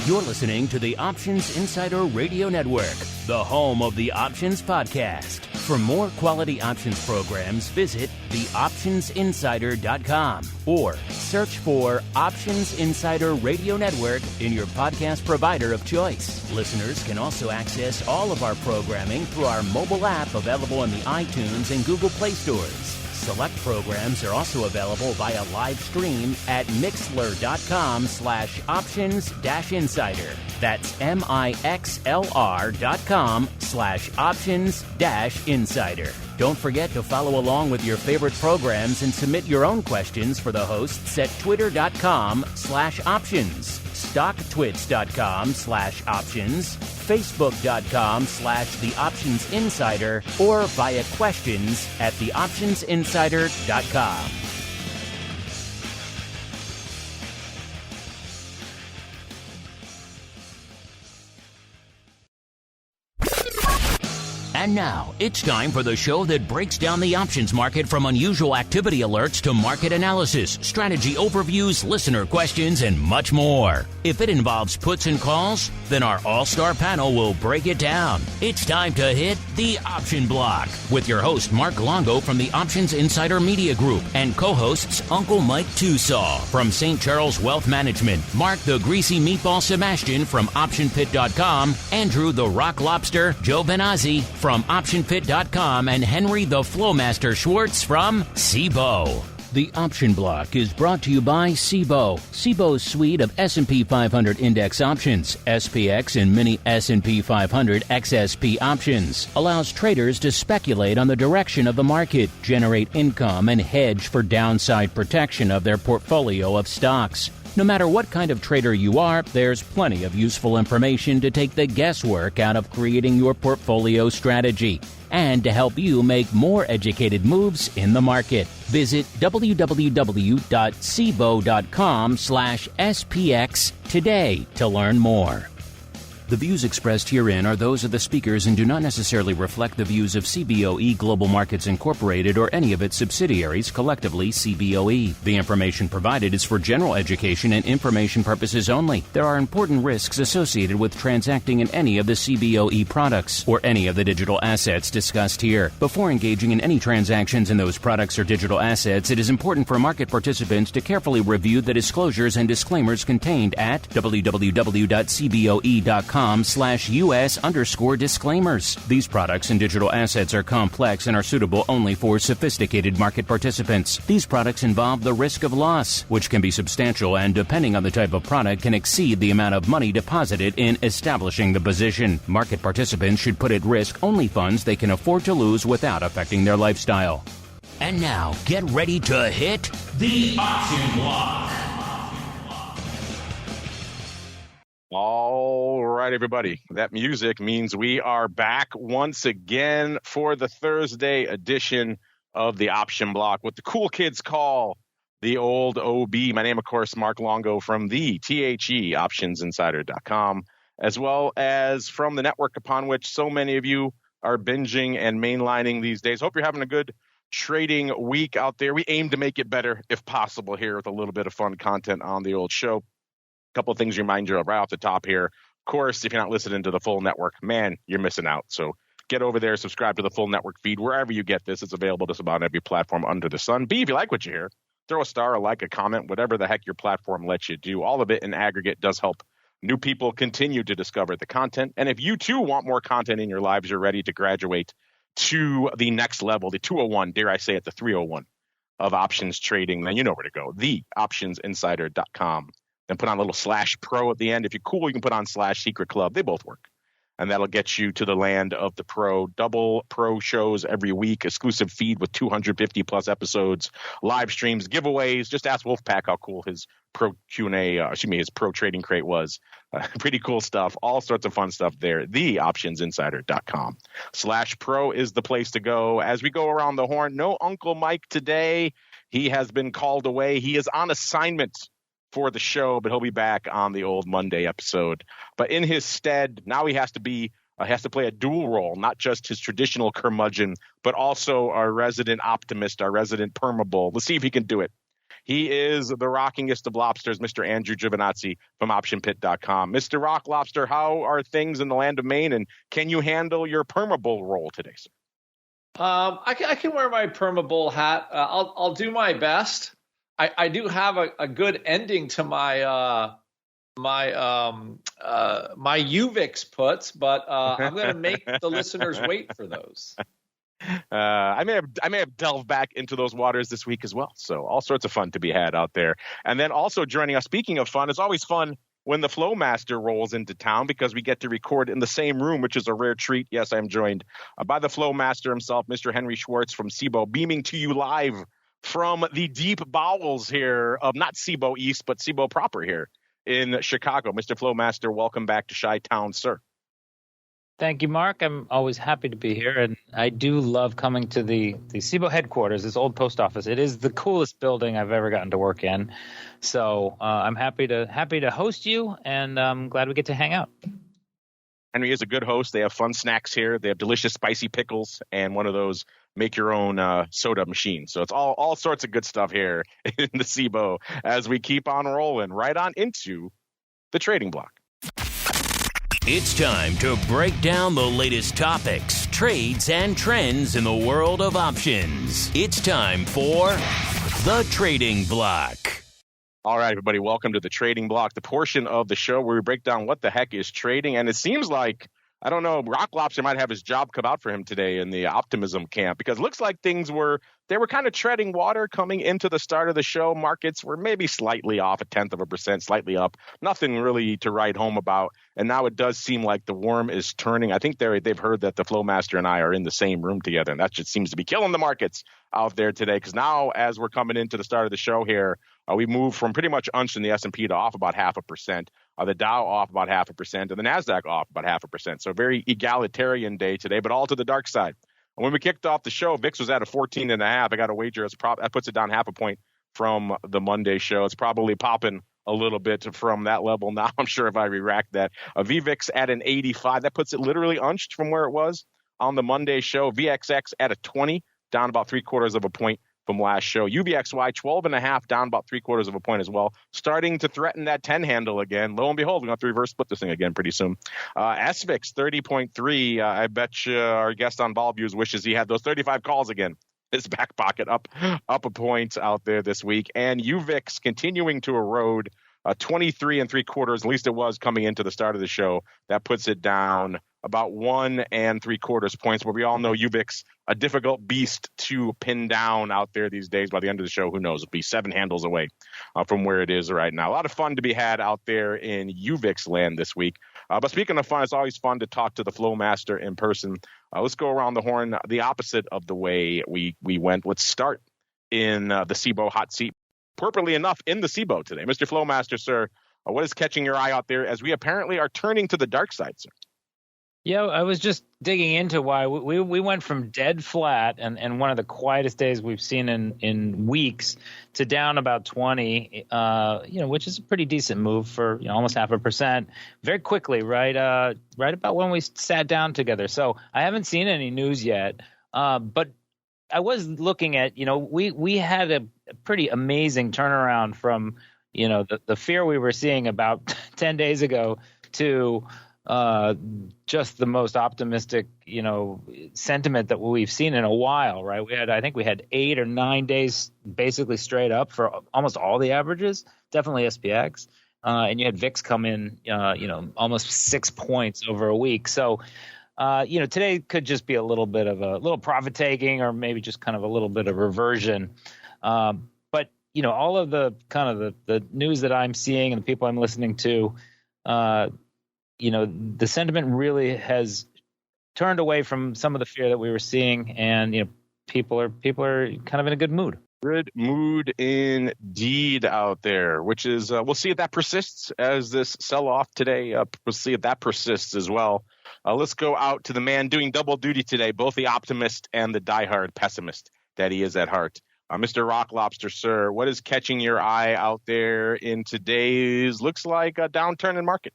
You're listening to the Options Insider Radio Network, the home of the Options Podcast. For more quality options programs, visit theoptionsinsider.com or search for Options Insider Radio Network in your podcast provider of choice. Listeners can also access all of our programming through our mobile app available in the iTunes and Google Play stores. Select programs are also available via live stream at mixlr.com/options-insider. That's mixlr.com/options-insider. Don't forget to follow along with your favorite programs and submit your own questions for the hosts at twitter.com/options, stocktwits.com/options, facebook.com/theoptionsinsider, or via questions at theoptionsinsider.com. And now, it's time for the show that breaks down the options market from unusual activity alerts to market analysis, strategy overviews, listener questions, and much more. If it involves puts and calls, then our all-star panel will break it down. It's time to hit the Option Block with your host, Mark Longo from the Options Insider Media Group and co-hosts Uncle Mike Tusaw from St. Charles Wealth Management, Mark the Greasy Meatball Sebastian from OptionPit.com, Andrew the Rock Lobster GIOVINAZZI from OptionPit.com, and Henry the Flowmaster Schwartz from Cboe. The Option Block is brought to you by Cboe. Cboe's suite of S&P 500 index options, SPX and mini S&P 500 XSP options, allows traders to speculate on the direction of the market, generate income, and hedge for downside protection of their portfolio of stocks. No matter what kind of trader you are, there's plenty of useful information to take the guesswork out of creating your portfolio strategy and to help you make more educated moves in the market. Visit www.cboe.com/SPX today to learn more. The views expressed herein are those of the speakers and do not necessarily reflect the views of Cboe Global Markets Incorporated or any of its subsidiaries, collectively Cboe. The information provided is for general education and information purposes only. There are important risks associated with transacting in any of the Cboe products or any of the digital assets discussed here. Before engaging in any transactions in those products or digital assets, it is important for market participants to carefully review the disclosures and disclaimers contained at www.cboe.com/US_disclaimers. These products and digital assets are complex and are suitable only for sophisticated market participants. These products involve the risk of loss, which can be substantial and, depending on the type of product, can exceed the amount of money deposited in establishing the position. Market participants should put at risk only funds they can afford to lose without affecting their lifestyle. And now, get ready to hit the Option Block. All right, everybody. That music means we are back once again for the Thursday edition of the Option Block, what the cool kids call the old OB. My name, of course, Mark Longo from the THE OptionsInsider.com, as well as from the network upon which so many of you are binging and mainlining these days. Hope you're having a good trading week out there. We aim to make it better if possible here with a little bit of fun content on the old show. Couple of things to remind you of right off the top here. Of course, if you're not listening to the full network, man, you're missing out. So get over there, subscribe to the full network feed. Wherever you get this, it's available just about every platform under the sun. B, if you like what you hear, throw a star, a like, a comment, whatever the heck your platform lets you do. All of it in aggregate does help new people continue to discover the content. And if you, too, want more content in your lives, you're ready to graduate to the next level, the 201, dare I say it, the 301 of options trading, then you know where to go, theoptionsinsider.com. Then put on a little /pro at the end. If you're cool, you can put on /secret club. They both work. And that'll get you to the land of the pro. Double pro shows every week, exclusive feed with 250 plus episodes, live streams, giveaways. Just ask Wolfpack how cool his pro Q&A, his pro trading crate was. Pretty cool stuff. All sorts of fun stuff there. Theoptionsinsider.com. /pro is the place to go. As we go around the horn, no Uncle Mike today. He has been called away. He is on assignment for the show, but he'll be back on the old Monday episode. But in his stead, now he has to play a dual role, not just his traditional curmudgeon, but also our resident optimist, our resident permabull. Let's see if he can do it. He is the rockingest of lobsters, Mr. Andrew GIOVINAZZI from OptionPit.com. Mr. Rock Lobster, how are things in the land of Maine, and can you handle your permabull role today, sir? I can wear my permabull hat. I'll do my best. I do have a good ending to my my UVIX puts, but I'm going to make the listeners wait for those. I may have delved back into those waters this week as well. So all sorts of fun to be had out there. And then also joining us, speaking of fun, it's always fun when the Flow Master rolls into town because we get to record in the same room, which is a rare treat. Yes, I'm joined by the Flow Master himself, Mr. Henry Schwartz from Cboe, beaming to you live from the deep bowels here of not Cboe East, but Cboe proper here in Chicago. Mr. Flow Master, welcome back to Chi-Town, sir. Thank you, Mark. I'm always happy to be here, and I do love coming to the Cboe headquarters, this old post office. It is the coolest building I've ever gotten to work in, so I'm happy to host you, and I'm glad we get to hang out. Henry is a good host. They have fun snacks here. They have delicious spicy pickles and one of those make-your-own soda machines. So it's all sorts of good stuff here in the Cboe as we keep on rolling right on into the trading block. It's time to break down the latest topics, trades, and trends in the world of options. It's time for the Trading Block. All right, everybody, welcome to the Trading Block, the portion of the show where we break down what the heck is trading. And it seems like, I don't know, Rock Lobster might have his job come out for him today in the optimism camp because it looks like things were kind of treading water coming into the start of the show. Markets were maybe slightly off, 0.1%, slightly up. Nothing really to write home about. And now it does seem like the worm is turning. I think they've heard that the Flow Master and I are in the same room together, and that just seems to be killing the markets out there today. Because now, as we're coming into the start of the show here, we moved from pretty much unched in the S&P to off about 0.5%, the Dow off about 0.5%, and the NASDAQ off about 0.5%. So a very egalitarian day today, but all to the dark side. And when we kicked off the show, VIX was at a 14.5. I got a wager that puts it down 0.5 point from the Monday show. It's probably popping a little bit from that level now. I'm sure if I re-rack that. VVIX at an 85. That puts it literally unched from where it was on the Monday show. VXX at a 20, down about 0.75 point from last show. UBXY 12.5, down about 0.75 point as well. Starting to threaten that 10 handle again. Lo and behold, we're going to have to reverse split this thing again pretty soon. SVIX 30.3. I bet you our guest on Ball Views wishes he had those 35 calls again. His back pocket up a point out there this week. And UVIX continuing to erode 23.75, at least it was coming into the start of the show. That puts it down about 1.75 points, but we all know UVIX, a difficult beast to pin down out there these days. By the end of the show, who knows? It'll be 7 handles away from where it is right now. A lot of fun to be had out there in UVIX land this week. But speaking of fun, it's always fun to talk to the Flow Master in person. Let's go around the horn the opposite of the way we went. Let's start in the Cboe hot seat. Appropriately enough, in the Cboe today. Mr. Flow Master, sir, what is catching your eye out there as we apparently are turning to the dark side, sir? Yeah, I was just digging into why we went from dead flat and one of the quietest days we've seen in weeks to down about 20, which is a pretty decent move for almost 0.5% very quickly, right about when we sat down together. So I haven't seen any news yet, but I was looking at, we had a pretty amazing turnaround from, the fear we were seeing about 10 days ago to just the most optimistic, sentiment that we've seen in a while, right? I think we had 8 or 9 days basically straight up for almost all the averages, definitely SPX. And you had VIX come in, almost 6 points over a week. So, today could just be a little bit of a little profit taking or maybe just kind of a little bit of reversion. But, all of the kind of the news that I'm seeing and the people I'm listening to, the sentiment really has turned away from some of the fear that we were seeing, and people are kind of in a good mood. Good mood indeed out there, which is we'll see if that persists as this sell-off today. We'll see if that persists as well. Let's go out to the man doing double duty today, both the optimist and the diehard pessimist that he is at heart. Mr. Rock Lobster, sir, what is catching your eye out there in today's looks like a downturn in market?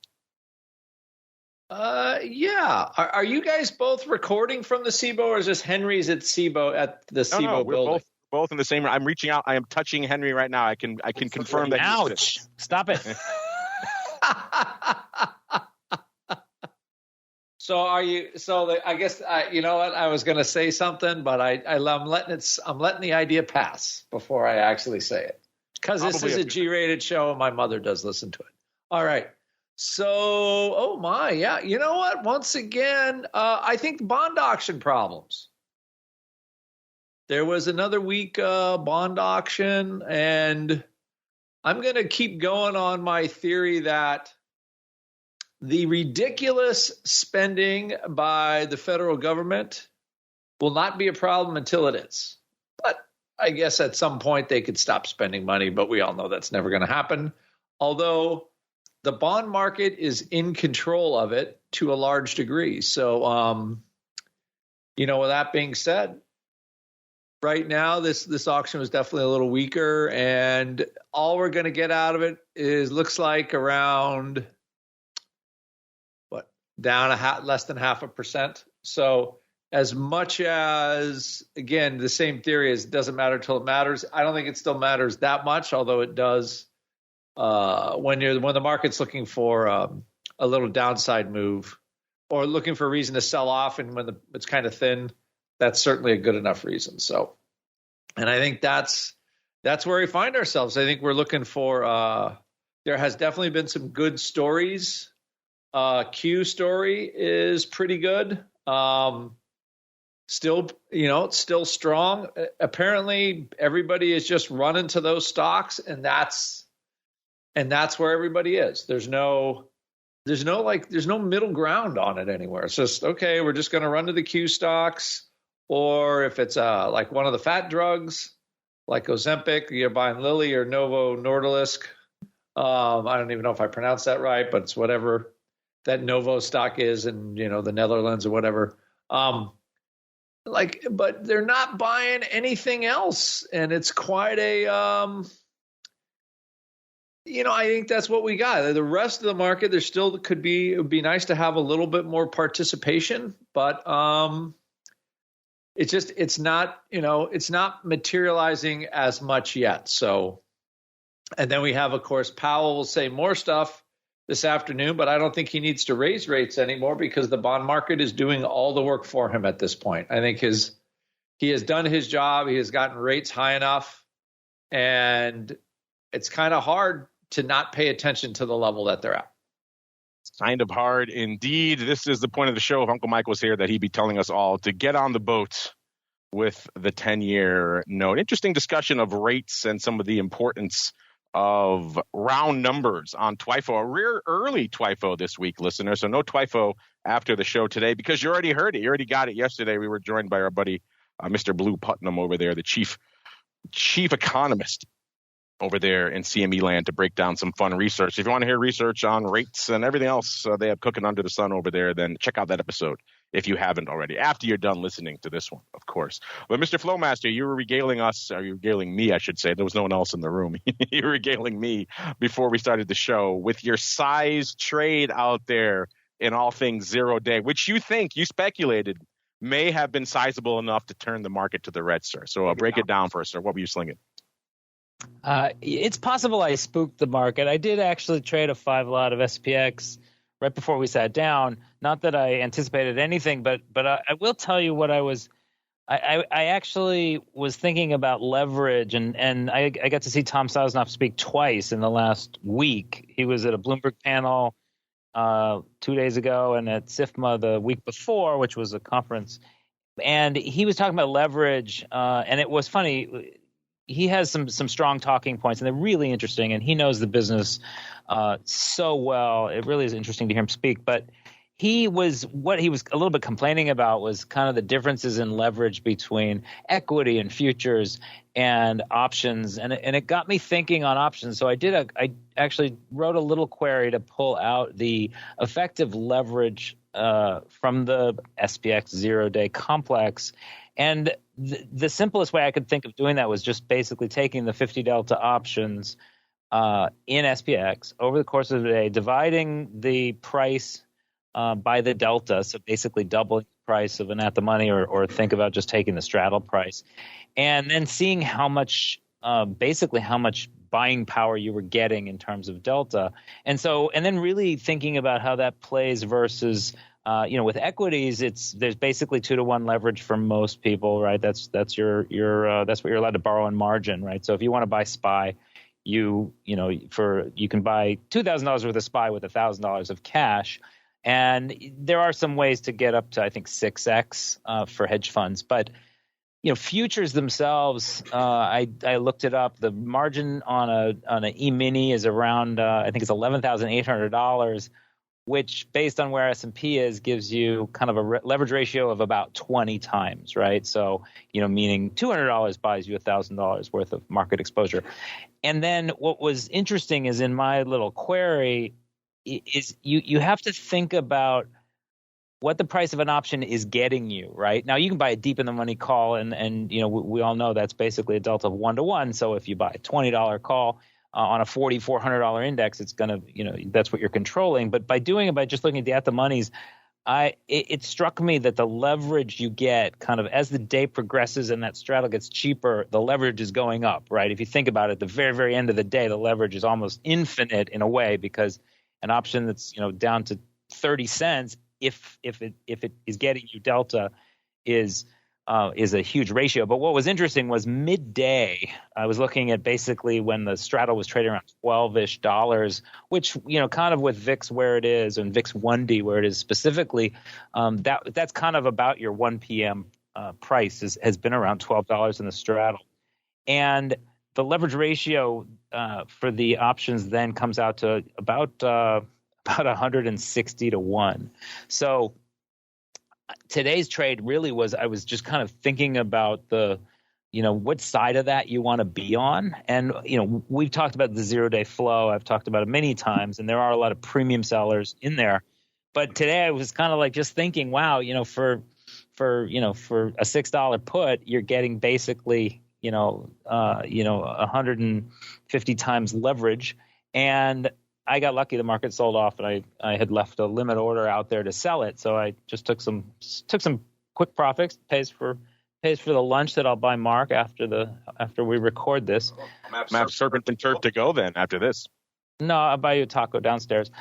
Yeah. Are you guys both recording from the Cboe, or is this Henry's at Cboe at the Cboe building? both in the same. I'm reaching out. I am touching Henry right now. I can confirm that. Ouch! Stop it. So are you? So I guess you know what I was going to say something, but I'm letting the idea pass before I actually say it, because this is a G-rated show and my mother does listen to it. All right. So, oh my, yeah. You know what? Once again, I think bond auction problems. There was another weak bond auction, and I'm going to keep going on my theory that the ridiculous spending by the federal government will not be a problem until it is. But I guess at some point they could stop spending money, but we all know that's never going to happen. Although the bond market is in control of it to a large degree. So, you know, with that being said, right now this auction was definitely a little weaker, and all we're going to get out of it looks like around down less than 0.5%. So as much as, again, the same theory is it doesn't matter till it matters. I don't think it still matters that much, although it does when the market's looking for a little downside move or looking for a reason to sell off, and when it's kind of thin, that's certainly a good enough reason. So, and I think that's where we find ourselves. I think we're looking for there has definitely been some good stories. Q story is pretty good. Still, it's still strong. Apparently everybody is just running to those stocks, and that's where everybody is. There's no middle ground on it anywhere. It's just, okay, we're just going to run to the Q stocks, or if it's like one of the fat drugs, like Ozempic, you're buying Lilly or Novo Nordisk. I don't even know if I pronounced that right, but it's whatever that Novo stock is in, the Netherlands or whatever. But they're not buying anything else. And it's quite a, I think that's what we got. The rest of the market, there still it would be nice to have a little bit more participation, but it's not materializing as much yet. So, and then we have, of course, Powell will say more stuff this afternoon, but I don't think he needs to raise rates anymore because the bond market is doing all the work for him at this point. I think he has done his job. He has gotten rates high enough, and it's kind of hard to not pay attention to the level that they're at. It's kind of hard indeed. This is the point of the show. If Uncle Mike was here, that he'd be telling us all to get on the boat with the 10-year note. Interesting discussion of rates and some of the importance of round numbers on TWIFO. A rare early TWIFO this week, listener. So no TWIFO after the show today because you already heard it. You already got it yesterday. We were joined by our buddy, Mr. Blue Putnam over there, the chief economist over there in CME land, to break down some fun research. If you want to hear research on rates and everything else they have cooking under the sun over there, then check out that episode if you haven't already, after you're done listening to this one, of course. But Mr. Flowmaster, you were regaling us, or you were regaling me, I should say. There was no one else in the room. You were regaling me before we started the show with your size trade out there in all things 0 day, which you speculated may have been sizable enough to turn the market to the red, sir. So break it down for us, sir. What were you slinging? It's possible I spooked the market. I did actually trade a 5 lot of SPX right before we sat down. Not that I anticipated anything, but I will tell you what I was. I actually was thinking about leverage, and I got to see Tom Sosnoff speak twice in the last week. He was at a Bloomberg panel 2 days ago and at SIFMA the week before, which was a conference. And he was talking about leverage, and it was funny. He has some strong talking points, and they're really interesting, and he knows the business so well. It really is interesting to hear him speak. But what he was a little bit complaining about was kind of the differences in leverage between equity and futures and options, and it got me thinking on options. So I actually wrote a little query to pull out the effective leverage from the SPX 0 day complex. And the simplest way I could think of doing that was just basically taking the 50 delta options in SPX over the course of the day, dividing the price by the delta, so basically doubling the price of an at the money, or think about just taking the straddle price, and then seeing how much buying power you were getting in terms of delta. And then really thinking about how that plays versus, with equities, there's basically 2-to-1 leverage for most people, right? That's what you're allowed to borrow in margin, right? So if you want to buy SPY, you can buy $2,000 worth of SPY with $1,000 of cash. And there are some ways to get up to, I think, 6x for hedge funds, but futures themselves, I looked it up. The margin on an E-mini is around, I think it's $11,800, which based on where S&P is, gives you kind of a leverage ratio of about 20 times, right? So, meaning $200 buys you $1,000 worth of market exposure. And then what was interesting is in my little query is you have to think about what the price of an option is getting you, right? Now, you can buy a deep in the money call, and we all know that's basically a delta of 1-to-1. So if you buy a $20 call on a $4,400 index, it's going to, that's what you're controlling. But by just looking at the at-the-monies, it struck me that the leverage you get kind of as the day progresses and that straddle gets cheaper, the leverage is going up, right? If you think about it, the very, very end of the day, the leverage is almost infinite in a way, because an option that's, down to 30 cents, if it is getting you delta, is a huge ratio. But what was interesting was midday, I was looking at basically when the straddle was trading around $12-ish, which, kind of with VIX where it is, and VIX 1D where it is specifically, that's kind of about your 1 p.m. Price has been around $12 in the straddle. And the leverage ratio for the options then comes out to about 160 to 1. So today's trade really was, I was just kind of thinking about what side of that you want to be on. And, we've talked about the 0-day flow. I've talked about it many times, and there are a lot of premium sellers in there. But today I was kind of like just thinking, wow, for a $6 put, you're getting basically, 150 times leverage. And I got lucky. The market sold off, and I had left a limit order out there to sell it. So I just took some quick profits, pays for the lunch that I'll buy Mark after we record this. I'm have serpent and turf to go then after this. No, I'll buy you a taco downstairs.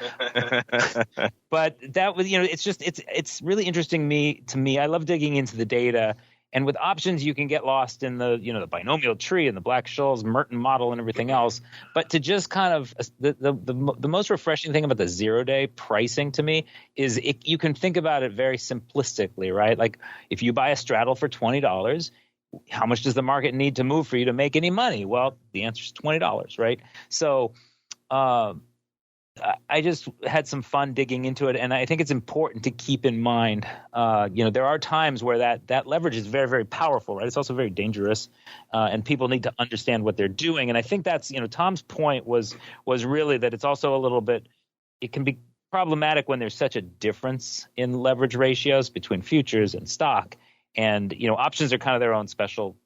But that was, it's really interesting to me. I love digging into the data. And with options, you can get lost in the binomial tree and the Black-Scholes Merton model and everything else. But to just kind of the most refreshing thing about the 0-day pricing to me is you can think about it very simplistically, right? Like if you buy a straddle for $20, how much does the market need to move for you to make any money? Well, the answer is $20, right? So I just had some fun digging into it, and I think it's important to keep in mind, there are times where that leverage is very, very powerful, right? It's also very dangerous, and people need to understand what they're doing. And I think that's, Tom's point was really that it's also a little bit, it can be problematic when there's such a difference in leverage ratios between futures and stock, and, options are kind of their own special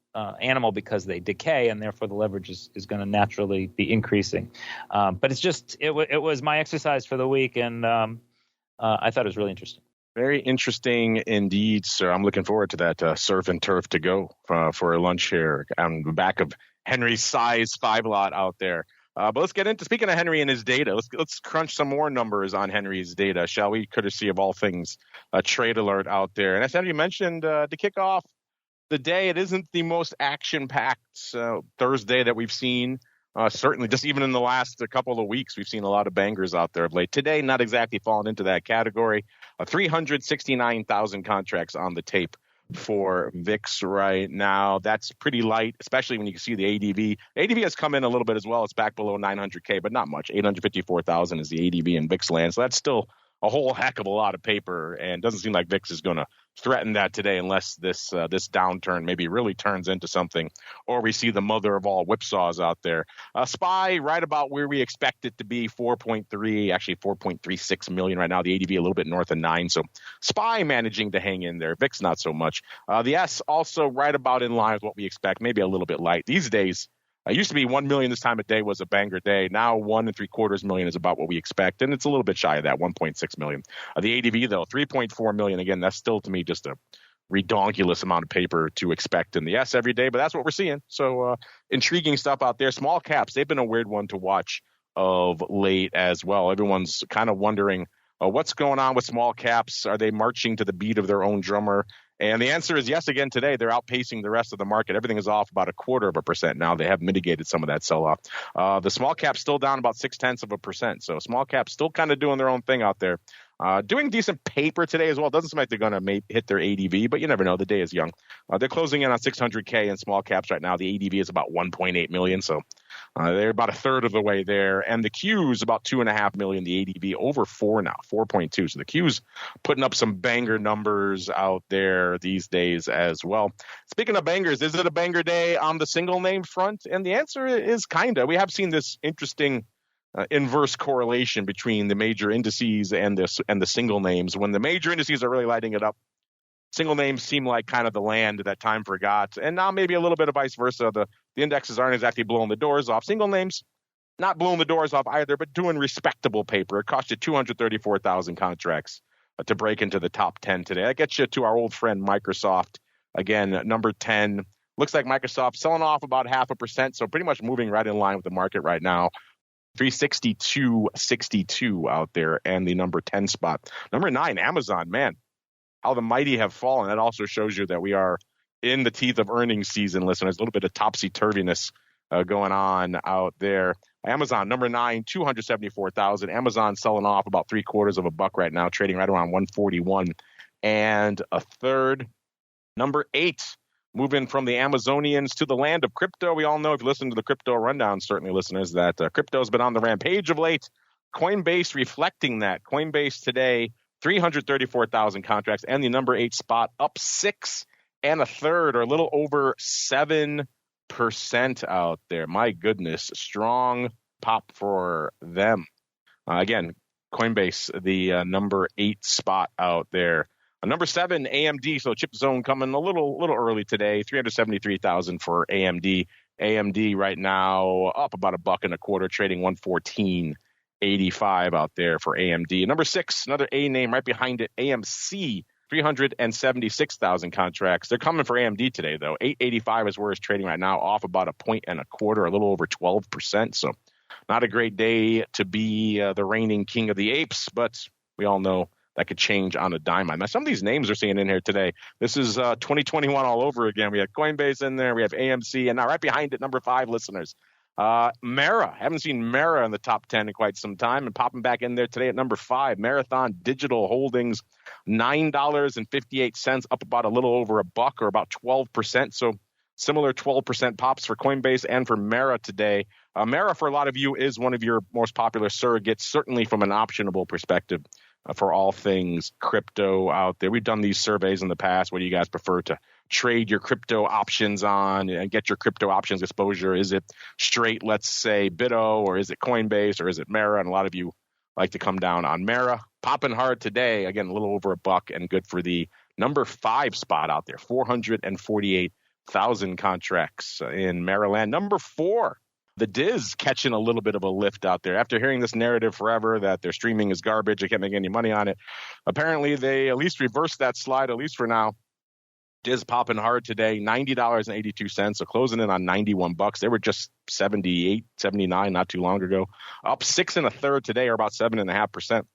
animal because they decay, and therefore the leverage is going to naturally be increasing. But it was my exercise for the week, and I thought it was really interesting. Very interesting indeed, sir. I'm looking forward to that surf and turf to go for a lunch here on the back of Henry's size 5 lot out there. But let's get into, speaking of Henry and his data, let's crunch some more numbers on Henry's data, shall we? Courtesy of all things Trade Alert out there. And as Henry mentioned, to kick off the day, it isn't the most action-packed Thursday that we've seen. Certainly, just even in the last couple of weeks, we've seen a lot of bangers out there of late. Today, not exactly falling into that category. 369,000 contracts on the tape for VIX right now. That's pretty light, especially when you see the ADV. ADV has come in a little bit as well. It's back below 900K, but not much. 854,000 is the ADV in VIX land. So that's still a whole heck of a lot of paper, and doesn't seem like VIX is going to threaten that today unless this downturn maybe really turns into something, or we see the mother of all whipsaws out there. SPY right about where we expect it to be, 4.3, actually 4.36 million right now. The ADV a little bit north of 9, so SPY managing to hang in there. VIX not so much. The S also right about in line with what we expect, maybe a little bit light. These days, It used to be 1 million this time of day was a banger day. Now 1.75 million is about what we expect, and it's a little bit shy of that, 1.6 million. The ADV though, 3.4 million. Again, that's still to me just a redonkulous amount of paper to expect in the S every day, but that's what we're seeing. So intriguing stuff out there. Small caps, they've been a weird one to watch of late as well. Everyone's kind of wondering what's going on with small caps. Are they marching to the beat of their own drummer? And the answer is yes again today. They're outpacing the rest of the market. Everything is off about 0.25% now. They have mitigated some of that sell-off. The small cap's still down about 0.6%. So small caps still kind of doing their own thing out there. Doing decent paper today as well. Doesn't seem like they're going to hit their ADV, but you never know. The day is young. They're closing in on 600K in small caps right now. The ADV is about 1.8 million. So they're about a third of the way there. And the Q's about 2.5 million. The ADV over 4 now, 4.2. So the Q's putting up some banger numbers out there these days as well. Speaking of bangers, is it a banger day on the single name front? And the answer is kind of. We have seen this interesting inverse correlation between the major indices and the single names. When the major indices are really lighting it up, single names seem like kind of the land that time forgot. And now maybe a little bit of vice versa. The indexes aren't exactly blowing the doors off. Single names not blowing the doors off either, but doing respectable paper. It cost you 234,000 contracts to break into the top 10 today. That gets you to our old friend Microsoft. Again, number 10. Looks like Microsoft selling off about 0.5%, so pretty much moving right in line with the market right now. 362.62 out there, and the number 10 spot. Number 9, Amazon. Man, how the mighty have fallen. That also shows you that we are in the teeth of earnings season, listeners. A little bit of topsy-turviness going on out there. Amazon, number 9, 274,000. Amazon selling off about $0.75 right now, trading right around 141 and a third. Number 8, moving from the Amazonians to the land of crypto. We all know, if you listen to the crypto rundown, certainly listeners, that crypto's been on the rampage of late. Coinbase reflecting that. Coinbase today, 334,000 contracts, and the number 8 spot up 6 1/3, or a little over 7% out there. My goodness, strong pop for them. Again, Coinbase, the number 8 spot out there. Number 7, AMD. So chip zone coming a little early today. 373,000 for AMD. AMD right now up about $1.25, trading 114.85 out there for AMD. Number 6, another A name right behind it, AMC. 376,000 contracts. They're coming for AMD today, though. 885 is where it's trading right now, off about 1.25, a little over 12%. So not a great day to be the reigning king of the apes, but we all know that could change on a dime. Now, some of these names we're seeing in here today, this is 2021 all over again. We have Coinbase in there. We have AMC. And now right behind it, number 5, listeners, Mara. Haven't seen Mara in the top 10 in quite some time, and popping back in there today at number 5. Marathon Digital Holdings, $9.58, up about a little over $1, or about 12%. So similar 12% pops for Coinbase and for Mara today. Mara, for a lot of you, is one of your most popular surrogates, certainly from an optionable perspective. For all things crypto out there. We've done these surveys in the past. What do you guys prefer to trade your crypto options on and get your crypto options exposure? Is it straight, let's say, BitO, or is it Coinbase, or is it Mara? And a lot of you like to come down on Mara. Popping hard today, again, a little over $1, and good for the number 5 spot out there, 448,000 contracts in Maryland. Number 4, the Diz catching a little bit of a lift out there. After hearing this narrative forever that their streaming is garbage, they can't make any money on it, apparently they at least reversed that slide, at least for now. Diz popping hard today, $90.82, so closing in on $91. They were just 78, 79 not too long ago. Up 6 1/3 today, or about 7.5%.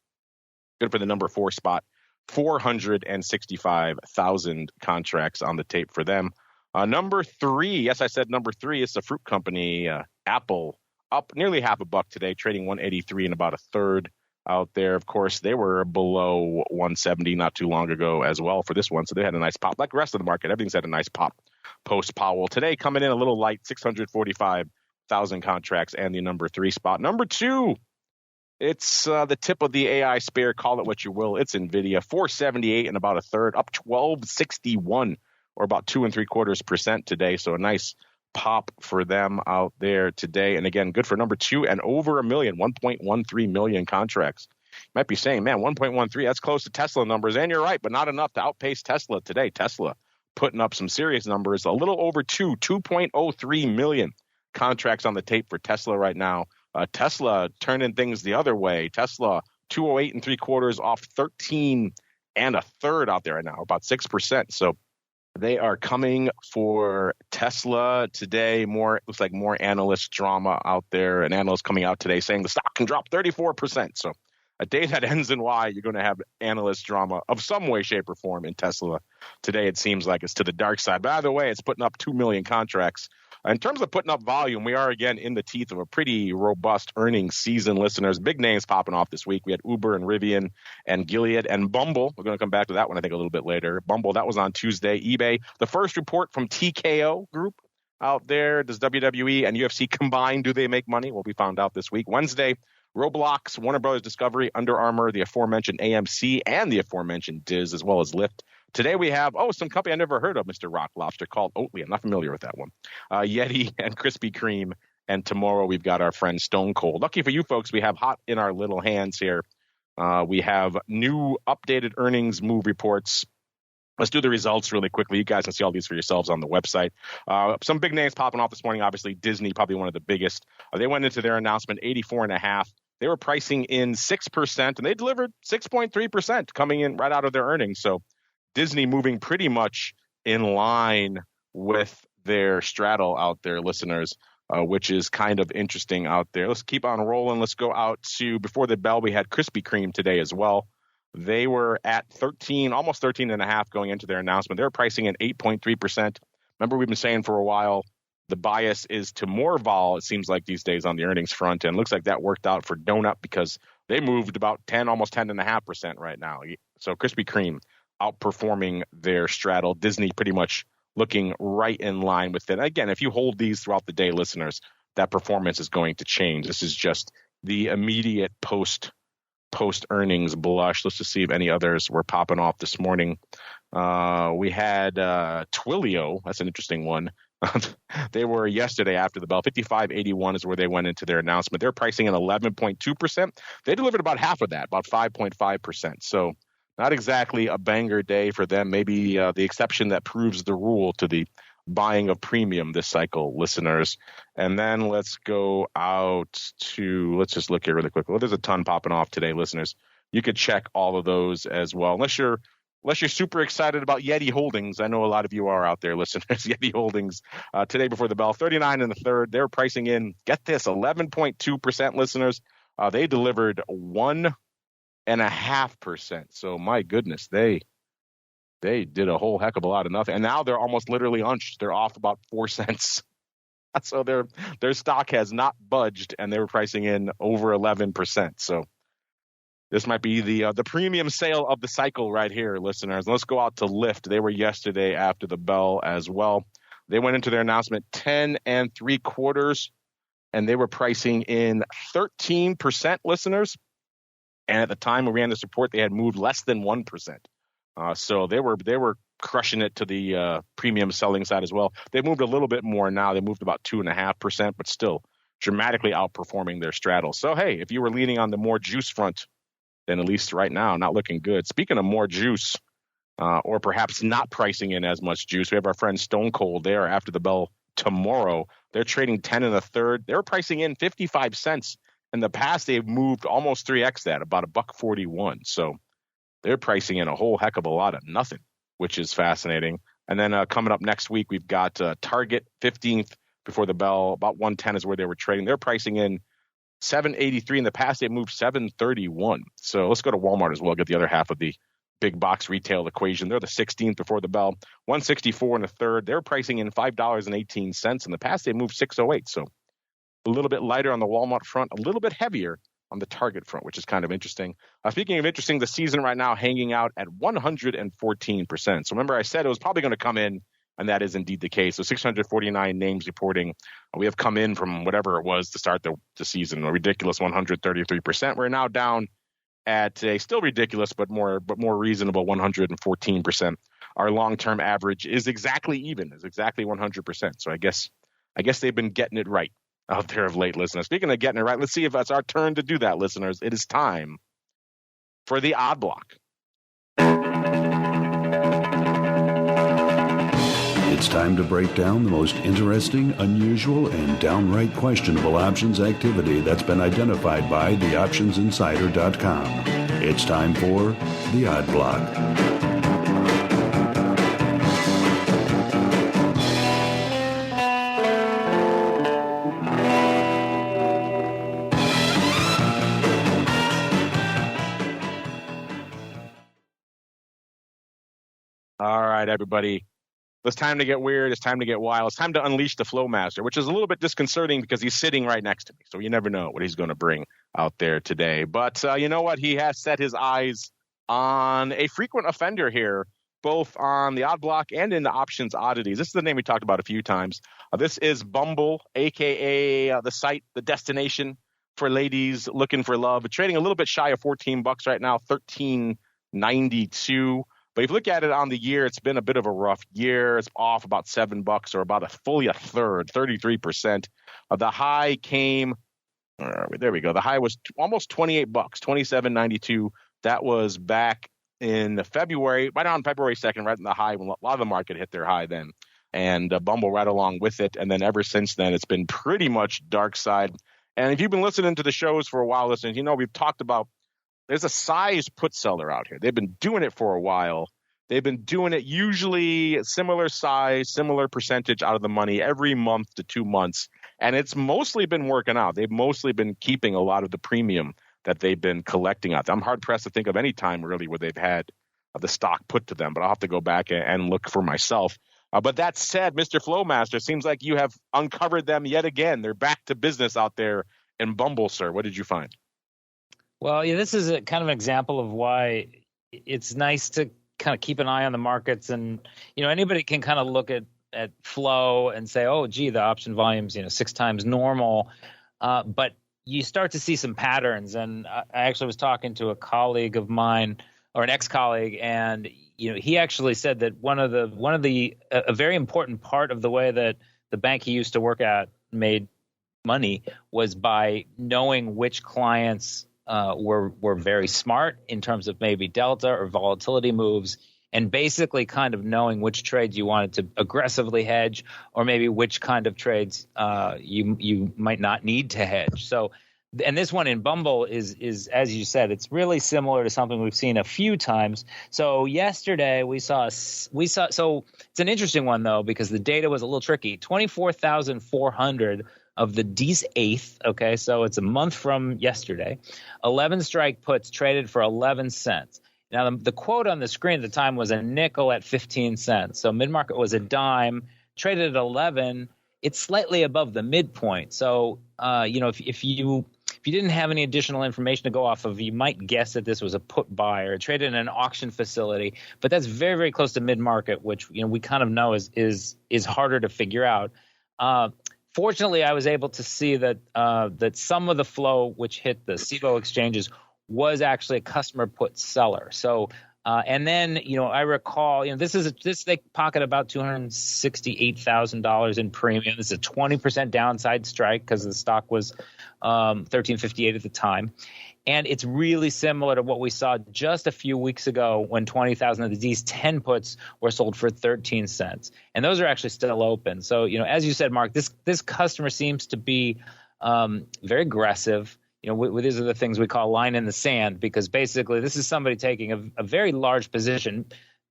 Good for the number 4 spot. 465,000 contracts on the tape for them. Number 3, yes, I said number 3. It's a fruit company, Apple, up nearly $0.50 today, trading 183 and about 1/3 out there. Of course, they were below 170 not too long ago as well for this one, so they had a nice pop. Like the rest of the market, everything's had a nice pop post-Powell. Today, coming in a little light, 645,000 contracts, and the number 3 spot. Number 2, it's the tip of the AI spear, call it what you will. It's NVIDIA, 478 and about 1/3, up 1261, or about 2.75% today. So a nice pop for them out there today. And again, good for number 2, and over 1 million, 1.13 million contracts. You might be saying, man, 1.13, that's close to Tesla numbers. And you're right, but not enough to outpace Tesla today. Tesla putting up some serious numbers, a little over 2.03 million contracts on the tape for Tesla right now. Tesla turning things the other way. Tesla 208 3/4 off 13 1/3 out there right now, about 6%. So they are coming for Tesla today. Looks like more analyst drama out there. An analyst coming out today saying the stock can drop 34%. So a day that ends in Y, you're going to have analyst drama of some way, shape, or form in Tesla. Today, it seems like it's to the dark side. But either way, it's putting up 2 million contracts. In terms of putting up volume, we are, again, in the teeth of a pretty robust earnings season, listeners. Big names popping off this week. We had Uber and Rivian and Gilead and Bumble. We're going to come back to that one, I think, a little bit later. Bumble, that was on Tuesday. eBay, the first report from TKO Group out there. Does WWE and UFC combine? Do they make money? Well, we found out this week. Wednesday, Roblox, Warner Brothers Discovery, Under Armour, the aforementioned AMC, and the aforementioned Diz, as well as Lyft. Today we have, some company I never heard of, Mr. Rock Lobster, called Oatly. I'm not familiar with that one. YETI and Krispy Kreme. And tomorrow we've got our friend Stone Cold. Lucky for you folks, we have hot in our little hands here. We have new updated earnings move reports. Let's do the results really quickly. You guys can see all these for yourselves on the website. Some big names popping off this morning. Obviously, Disney, probably one of the biggest. They went into their announcement 84.5. They were pricing in 6%, and they delivered 6.3% coming in right out of their earnings. So Disney moving pretty much in line with their straddle out there, listeners, which is kind of interesting out there. Let's keep on rolling. Let's go out to, before the bell, we had Krispy Kreme today as well. They were at 13, almost 13.5 going into their announcement. They're pricing in 8.3%. Remember, we've been saying for a while, the bias is to more vol, it seems like these days on the earnings front. And it looks like that worked out for DNUT because they moved about 10, almost 10.5% right now. So Krispy Kreme outperforming their straddle. Disney pretty much looking right in line with it. Again, if you hold these throughout the day, listeners, that performance is going to change. This is just the immediate post-earnings blush. Let's just see if any others were popping off this morning. We had TWLO. That's an interesting one. They were yesterday after the bell. 55.81 is where they went into their announcement. They're pricing in 11.2%. They delivered about half of that, about 5.5%. So not exactly a banger day for them. Maybe the exception that proves the rule to the buying of premium this cycle, listeners. And then let's go out to, let's just look here really quickly. Well, there's a ton popping off today, listeners. You could check all of those as well. Unless you're super excited about YETI Holdings. I know a lot of you are out there, listeners. YETI Holdings today before the bell, 39 1/3. They're pricing in, get this, 11.2%, listeners. They delivered 1.5%. So my goodness, they did a whole heck of a lot of nothing. And now they're almost literally unched. They're off about 4 cents. So their stock has not budged, and they were pricing in over 11%. So this might be the premium sale of the cycle right here, listeners. Let's go out to LYFT. They were yesterday after the bell as well. They went into their announcement 10 3/4, and they were pricing in 13%, listeners. And at the time we ran this report, they had moved less than 1%. So they were crushing it to the premium selling side as well. They moved a little bit more now. They moved about 2.5%, but still dramatically outperforming their straddle. So, hey, if you were leaning on the more juice front, then at least right now, not looking good. Speaking of more juice, or perhaps not pricing in as much juice, we have our friend Stone Cold there after the bell tomorrow. They're trading 10 1/3. They're pricing in 55 cents. In the past, they've moved almost 3x that, about $1.41. So they're pricing in a whole heck of a lot of nothing, which is fascinating. And then coming up next week, we've got Target 15th before the bell. About 110 is where they were trading. They're pricing in 783. In the past, they moved 731. So let's go to Walmart as well, get the other half of the big box retail equation. They're the 16th before the bell, 164 1/3. They're pricing in $5.18. In the past, they moved 608. So a little bit lighter on the Walmart front, a little bit heavier on the Target front, which is kind of interesting. Speaking of interesting, the season right now hanging out at 114%. So remember, I said it was probably going to come in, and that is indeed the case. So 649 names reporting. We have come in from whatever it was to start the season, a ridiculous 133%. We're now down at a still ridiculous but more reasonable 114%. Our long-term average is exactly even, is exactly 100%. So I guess they've been getting it right out there of late, listeners. Speaking of getting it right, let's see if it's our turn to do that, listeners. It is time for the Odd Block. It's time to break down the most interesting, unusual, and downright questionable options activity that's been identified by theoptionsinsider.com. It's time for the Odd Block. All right, everybody. It's time to get weird. It's time to get wild. It's time to unleash the Flow Master, which is a little bit disconcerting because he's sitting right next to me. So you never know what he's going to bring out there today. But you know what? He has set his eyes on a frequent offender here, both on the Odd Block and in the Options Oddities. This is the name we talked about a few times. This is Bumble, a.k.a. The site, the destination for ladies looking for love. Trading a little bit shy of $14 right now, $13.92. But if you look at it on the year, it's been a bit of a rough year. It's off about $7 or about fully a third, 33%. The high came, there we go. The high was almost $28, $27.92. That was back in February, right on February 2nd, right in the high when a lot of the market hit their high then. And Bumble right along with it. And then ever since then, it's been pretty much dark side. And if you've been listening to the shows for a while, listeners, you know we've talked about there's a size put seller out here. They've been doing it for a while. They've been doing it usually similar size, similar percentage out of the money every month to 2 months. And it's mostly been working out. They've mostly been keeping a lot of the premium that they've been collecting out. I'm hard pressed to think of any time really where they've had the stock put to them, but I'll have to go back and look for myself. But that said, Mr. Flowmaster, seems like you have uncovered them yet again. They're back to business out there in Bumble, sir. What did you find? Well, yeah, this is a kind of an example of why it's nice to kind of keep an eye on the markets. And, you know, anybody can kind of look at flow and say, oh, gee, the option volume's, 6 times normal. But you start to see some patterns. And I actually was talking to a colleague of mine, or an ex-colleague, and, he actually said that a very important part of the way that the bank he used to work at made money was by knowing which clients were very smart in terms of maybe delta or volatility moves, and basically kind of knowing which trades you wanted to aggressively hedge, or maybe which kind of trades you might not need to hedge. So, and this one in Bumble is as you said, it's really similar to something we've seen a few times. So yesterday we saw. So it's an interesting one though because the data was a little tricky. 24,400 of the D's eighth, okay, so it's a month from yesterday, 11 strike puts traded for 11 cents. Now, the quote on the screen at the time was a nickel at 15 cents. So mid-market was a dime, traded at 11. It's slightly above the midpoint. So, if you didn't have any additional information to go off of, you might guess that this was a put buy or traded in an auction facility. But that's very, very close to mid-market, which we kind of know is harder to figure out. Fortunately, I was able to see that some of the flow which hit the Cboe exchanges was actually a customer put seller. So, and then I recall this they pocket about $268,000 in premium. This is a 20% downside strike because the stock was $13.58 at the time. And it's really similar to what we saw just a few weeks ago when 20,000 of these 10 puts were sold for 13 cents. And those are actually still open. So, as you said, Mark, this customer seems to be very aggressive. These are the things we call line in the sand, because basically this is somebody taking a very large position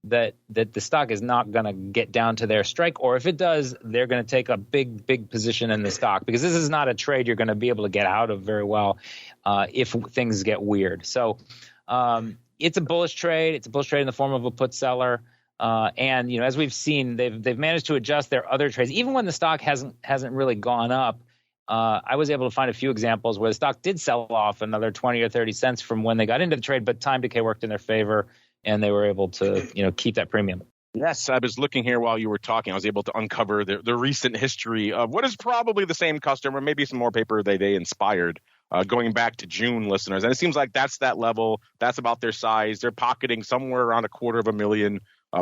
that the stock is not going to get down to their strike, or if it does, they're going to take a big position in the stock, because this is not a trade you're going to be able to get out of very well if things get weird. So it's a bullish trade. It's a bullish trade in the form of a put seller. And as we've seen, they've managed to adjust their other trades, even when the stock hasn't really gone up. I was able to find a few examples where the stock did sell off another 20 or 30 cents from when they got into the trade, but time decay worked in their favor, and they were able to, keep that premium. Yes, I was looking here while you were talking. I was able to uncover the recent history of what is probably the same customer, maybe some more paper they inspired, going back to June, listeners. And it seems like that's that level. That's about their size. They're pocketing somewhere around $250,000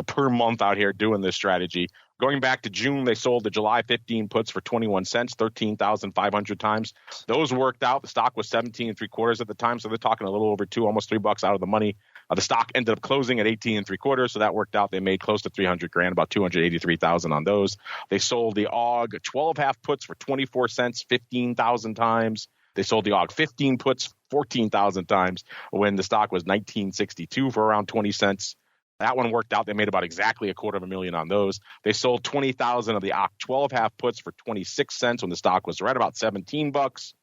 per month out here doing this strategy. Going back to June, they sold the July 15 puts for 21 cents, 13,500 times. Those worked out. The stock was 17 3/4 at the time, so they're talking a little over almost $3 out of the money. The stock ended up closing at 18 3/4, so that worked out. They made close to $300,000, about $283,000 on those. They sold the AUG 12 half puts for 24 cents, 15,000 times. They sold the AUG 15 puts 14,000 times when the stock was 1962 for around 20 cents. That one worked out. They made about exactly $250,000 on those. They sold 20,000 of the AUG 12 half puts for 26 cents when the stock was right about $17.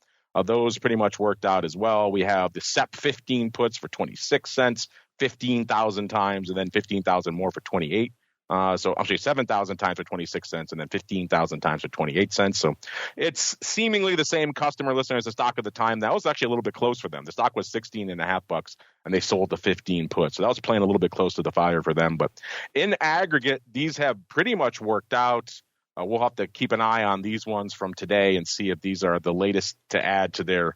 Those pretty much worked out as well. We have the SEP 15 puts for 26 cents, 15,000 times, and then 15,000 more for 28. So actually 7,000 times for 26 cents and then 15,000 times for 28 cents. So it's seemingly the same customer listener as the stock at the time. That was actually a little bit close for them. The stock was $16.50 and they sold the 15 puts. So that was playing a little bit close to the fire for them. But in aggregate, these have pretty much worked out. We'll have to keep an eye on these ones from today and see if these are the latest to add to their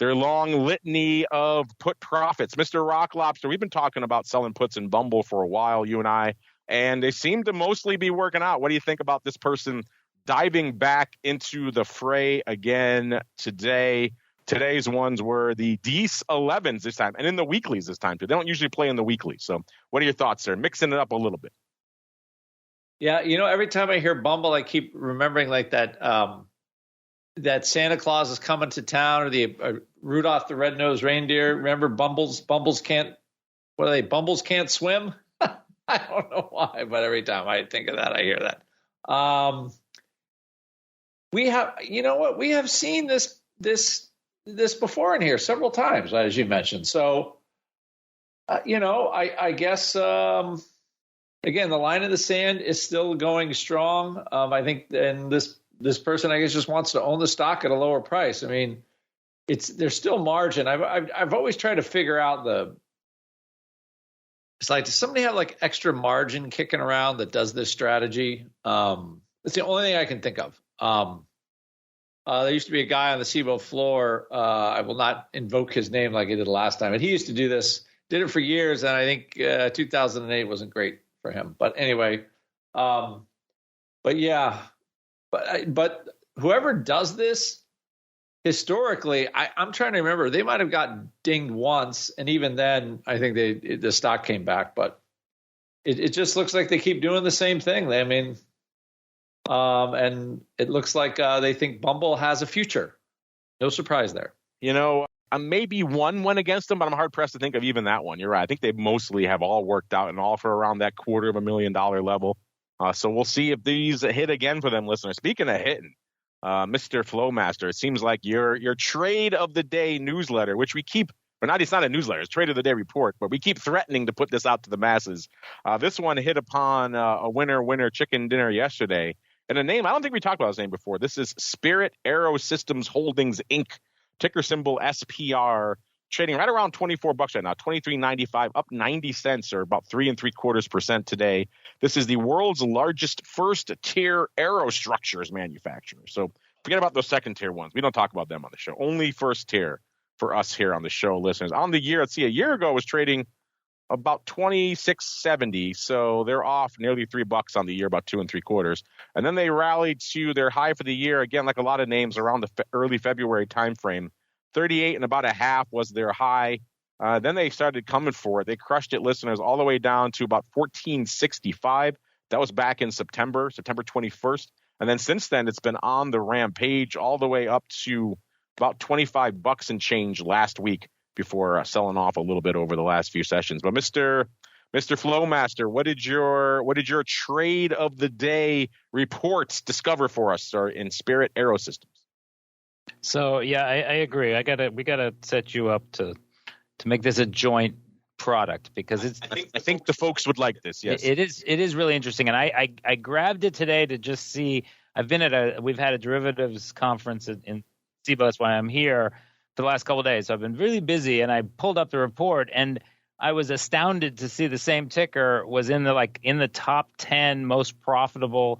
long litany of put profits. Mr. Rock Lobster, we've been talking about selling puts in Bumble for a while, you and I, and they seem to mostly be working out. What do you think about this person diving back into the fray again today? Today's ones were the Dece 11s this time, and in the weeklies this time too. They don't usually play in the weeklies. So what are your thoughts there? Mixing it up a little bit. Yeah, every time I hear Bumble, I keep remembering like that that Santa Claus is coming to town, or the Rudolph the Red-Nosed Reindeer. Remember Bumbles can't, what are they? Bumbles can't swim? I don't know why, but every time I think of that, I hear that. We have, we have seen this before in here several times, as you mentioned. So, I guess, again, the line in the sand is still going strong. I think, and this person, I guess, just wants to own the stock at a lower price. I mean, there's still margin. I've always tried to figure out it's like, does somebody have like extra margin kicking around that does this strategy? It's the only thing I can think of. There used to be a guy on the Cboe floor. I will not invoke his name like I did last time. And he used to do this, did it for years. And I think 2008 wasn't great for him. But anyway, but whoever does this, historically, I'm trying to remember. They might have gotten dinged once, and even then, I think the stock came back. But it just looks like they keep doing the same thing. And it looks like they think Bumble has a future. No surprise there. Maybe one went against them, but I'm hard pressed to think of even that one. You're right. I think they mostly have all worked out and all for around that $250,000 level. So we'll see if these hit again for them, listeners. Speaking of hitting, Mr. Flowmaster, it seems like your trade of the day newsletter, which we keep, it's not a newsletter, it's trade of the day report, but we keep threatening to put this out to the masses. This one hit upon a winner chicken dinner yesterday. And a name, I don't think we talked about his name before. This is Spirit AeroSystems Holdings, Inc., ticker symbol SPR, trading right around $24 right now, $23.95, up 90 cents or about 3 3/4% today. This is the world's largest first-tier aerostructures manufacturer. So forget about those second-tier ones. We don't talk about them on the show. Only first-tier for us here on the show, listeners. On the year, let's see, a year ago it was trading about $26.70, so they're off nearly $3 on the year, about 2 3/4. And then they rallied to their high for the year, again, like a lot of names around the early February timeframe. 38 and about a half was their high. Then they started coming for it. They crushed it, listeners, all the way down to about $14.65. That was back in September 21st. And then since then, it's been on the rampage all the way up to about $25 and change last week before selling off a little bit over the last few sessions. But Mr. Flowmaster, what did your trade of the day reports discover for us, sir, in Spirit AeroSystems? So yeah, I agree. We gotta set you up to make this a joint product, because it's. I think the folks would like this. Yes, it is really interesting, and I grabbed it today to just see. We've had a derivatives conference in Cboe. That's why I'm here for the last couple of days. So I've been really busy, and I pulled up the report, and I was astounded to see the same ticker was in the top 10 most profitable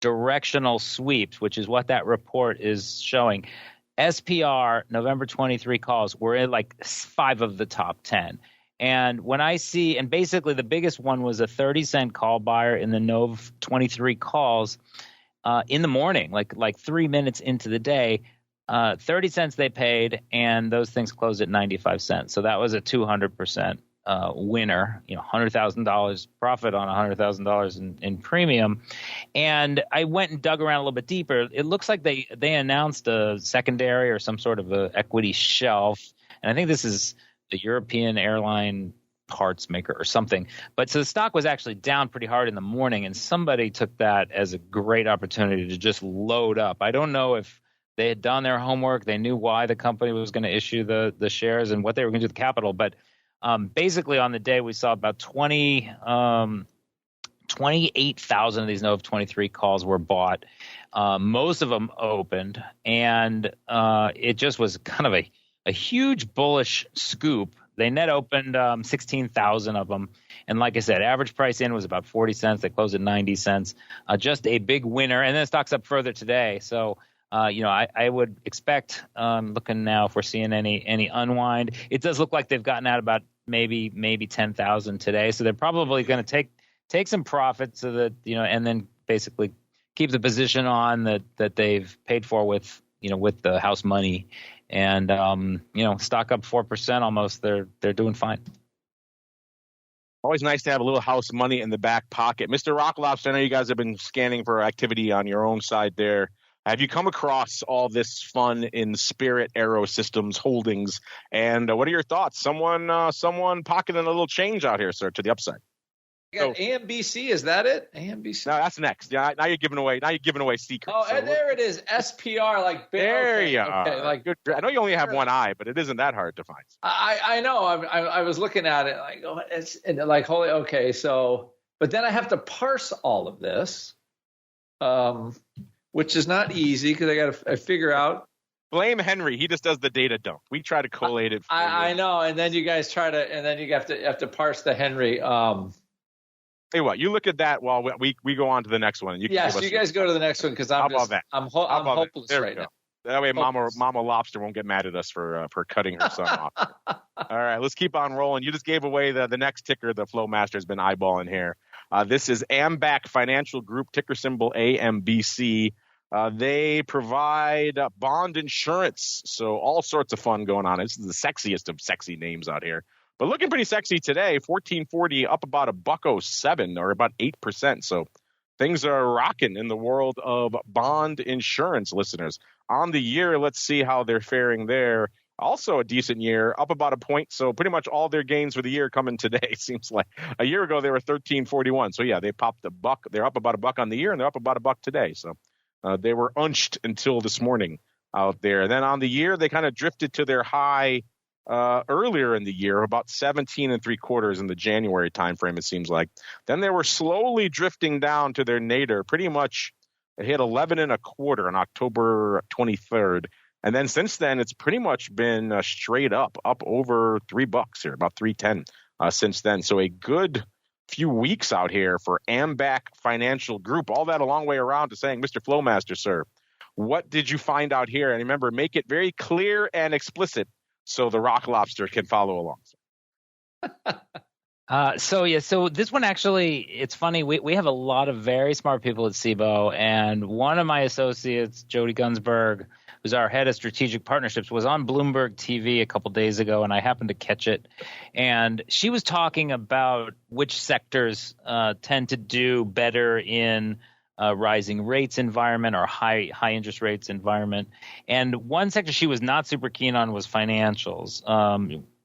directional sweeps, which is what that report is showing. SPR November 23 calls were in 5 of the top 10. And when I see, and basically the biggest one was a 30-cent call buyer in the Nov 23 calls in the morning, like 3 minutes into the day. 30 cents they paid, and those things closed at 95 cents. So that was a 200% winner, $100,000 profit on $100,000 in premium. And I went and dug around a little bit deeper. It looks like they announced a secondary or some sort of a equity shelf. And I think this is the European airline parts maker or something. But so the stock was actually down pretty hard in the morning, and somebody took that as a great opportunity to just load up. I don't know if they had done their homework. They knew why the company was going to issue the shares and what they were going to do with the capital. But basically on the day, we saw about 28,000 of these NOV 23 calls were bought. Most of them opened, and it just was kind of a huge bullish scoop. They net opened 16,000 of them. And like I said, average price in was about 40 cents. They closed at 90 cents. Just a big winner. And then the stock's up further today. So, I would expect, looking now if we're seeing any unwind, it does look like they've gotten out about maybe 10,000 today. So they're probably going to take some profit so that, and then basically keep the position on that they've paid for with the house money. And, stock up 4% almost. They're doing fine. Always nice to have a little house money in the back pocket. Mr. Rock Lobster, I know you guys have been scanning for activity on your own side there. Have you come across all this fun in Spirit Aerosystems Holdings? And what are your thoughts? Someone pocketing a little change out here, sir, to the upside. Got AMBC, is that it? AMBC. No, that's next. Yeah, now you're giving away secrets. Oh, and there it is. SPR, like there you are. Okay, like good. I know you only have one eye, but it isn't that hard to find. I know. I was looking at it like holy. Okay, so but then I have to parse all of this, which is not easy because I got to figure out. Blame Henry. He just does the data dump. We try to collate it. I know, and then you guys try to, and then you have to parse the Henry. Hey, what? You look at that while we go on to the next one. You guys go to the next one because I'm hopeless right now. That way, Mama Lobster won't get mad at us for cutting her son off. All right, let's keep on rolling. You just gave away the next ticker the Flow Master has been eyeballing here. This is AMBC Financial Group, ticker symbol AMBC. They provide bond insurance, so all sorts of fun going on. This is the sexiest of sexy names out here. But looking pretty sexy today, 1440 up about $1.07 or about 8%. So things are rocking in the world of bond insurance, listeners. On the year, let's see how they're faring there. Also a decent year, up about a point. So pretty much all their gains for the year coming today. Seems like a year ago they were 1341. So yeah, they popped $1. They're up about $1 on the year, and they're up about $1 today. So they were unched until this morning out there. Then on the year, they kind of drifted to their high earlier in the year, about 17 3/4 in the January timeframe, it seems like. Then they were slowly drifting down to their nadir. Pretty much it hit 11 1/4 on October 23rd. And then since then, it's pretty much been straight up over $3 here, about 310 since then. So a good few weeks out here for AMBC Financial Group. All that a long way around to saying, Mr. Flowmaster, sir, what did you find out here? And remember, make it very clear and explicit so the Rock Lobster can follow along. So this one actually, it's funny. We have a lot of very smart people at Cboe, and one of my associates, Jody Gunsberg, who's our head of strategic partnerships, was on Bloomberg TV a couple days ago, and I happened to catch it. And she was talking about which sectors tend to do better in rising rates environment or high interest rates environment. And one sector she was not super keen on was financials.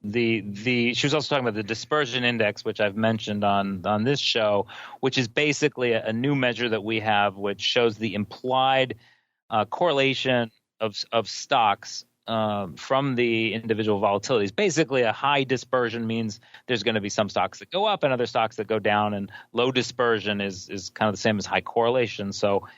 She was also talking about the dispersion index, which I've mentioned on this show, which is basically a new measure that we have, which shows the implied correlation of stocks from the individual volatilities. Basically, a high dispersion means there's going to be some stocks that go up and other stocks that go down, and low dispersion is kind of the same as high correlation. So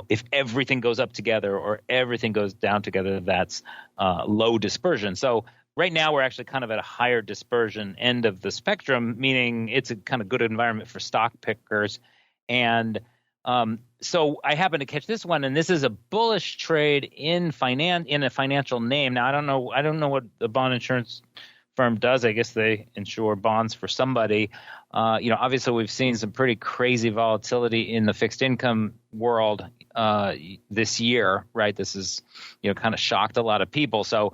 if everything goes up together or everything goes down together, that's low dispersion. So right now we're actually kind of at a higher dispersion end of the spectrum, meaning it's a kind of good environment for stock pickers. And so I happened to catch this one, and this is a bullish trade in a financial name. Now I don't know what the bond insurance firm does. I guess they insure bonds for somebody. Obviously we've seen some pretty crazy volatility in the fixed income world this year, right? This is kind of shocked a lot of people. So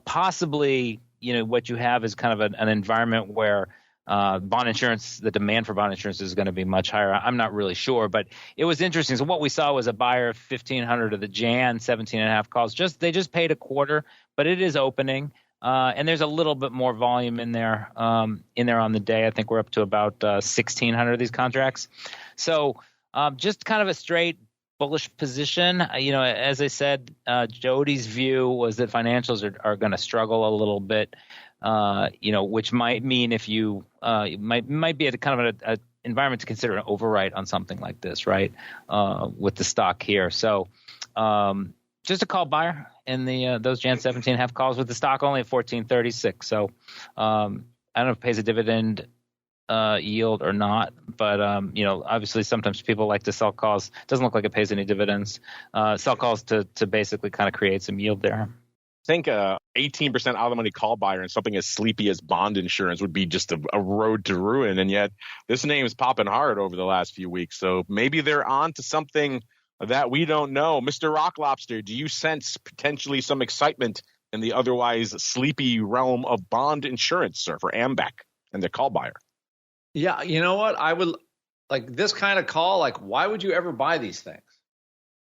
possibly what you have is kind of an environment where bond insurance, the demand for bond insurance is going to be much higher. I'm not really sure, but it was interesting. So what we saw was a buyer of 1,500 of the Jan 17.5 calls. They just paid a quarter, but it is opening. And there's a little bit more volume in there on the day. I think we're up to about 1,600 of these contracts. So just kind of a straight bullish position. As I said, Jody's view was that financials are going to struggle a little bit. Which might mean if you might be at a kind of an environment to consider an overwrite on something like this, right? With the stock here. So just a call buyer in the those Jan 17.5 calls with the stock only at 14.36. So I don't know if it pays a dividend yield or not, but obviously sometimes people like to sell calls. It doesn't look like it pays any dividends. Sell calls to basically kind of create some yield there. I think 18% out of the money call buyer and something as sleepy as bond insurance would be just a road to ruin. And yet this name is popping hard over the last few weeks. So maybe they're on to something that we don't know. Mr. Rock Lobster, do you sense potentially some excitement in the otherwise sleepy realm of bond insurance, sir, for AMBC and the call buyer? Yeah, you know what? I would like this kind of call. Like, why would you ever buy these things?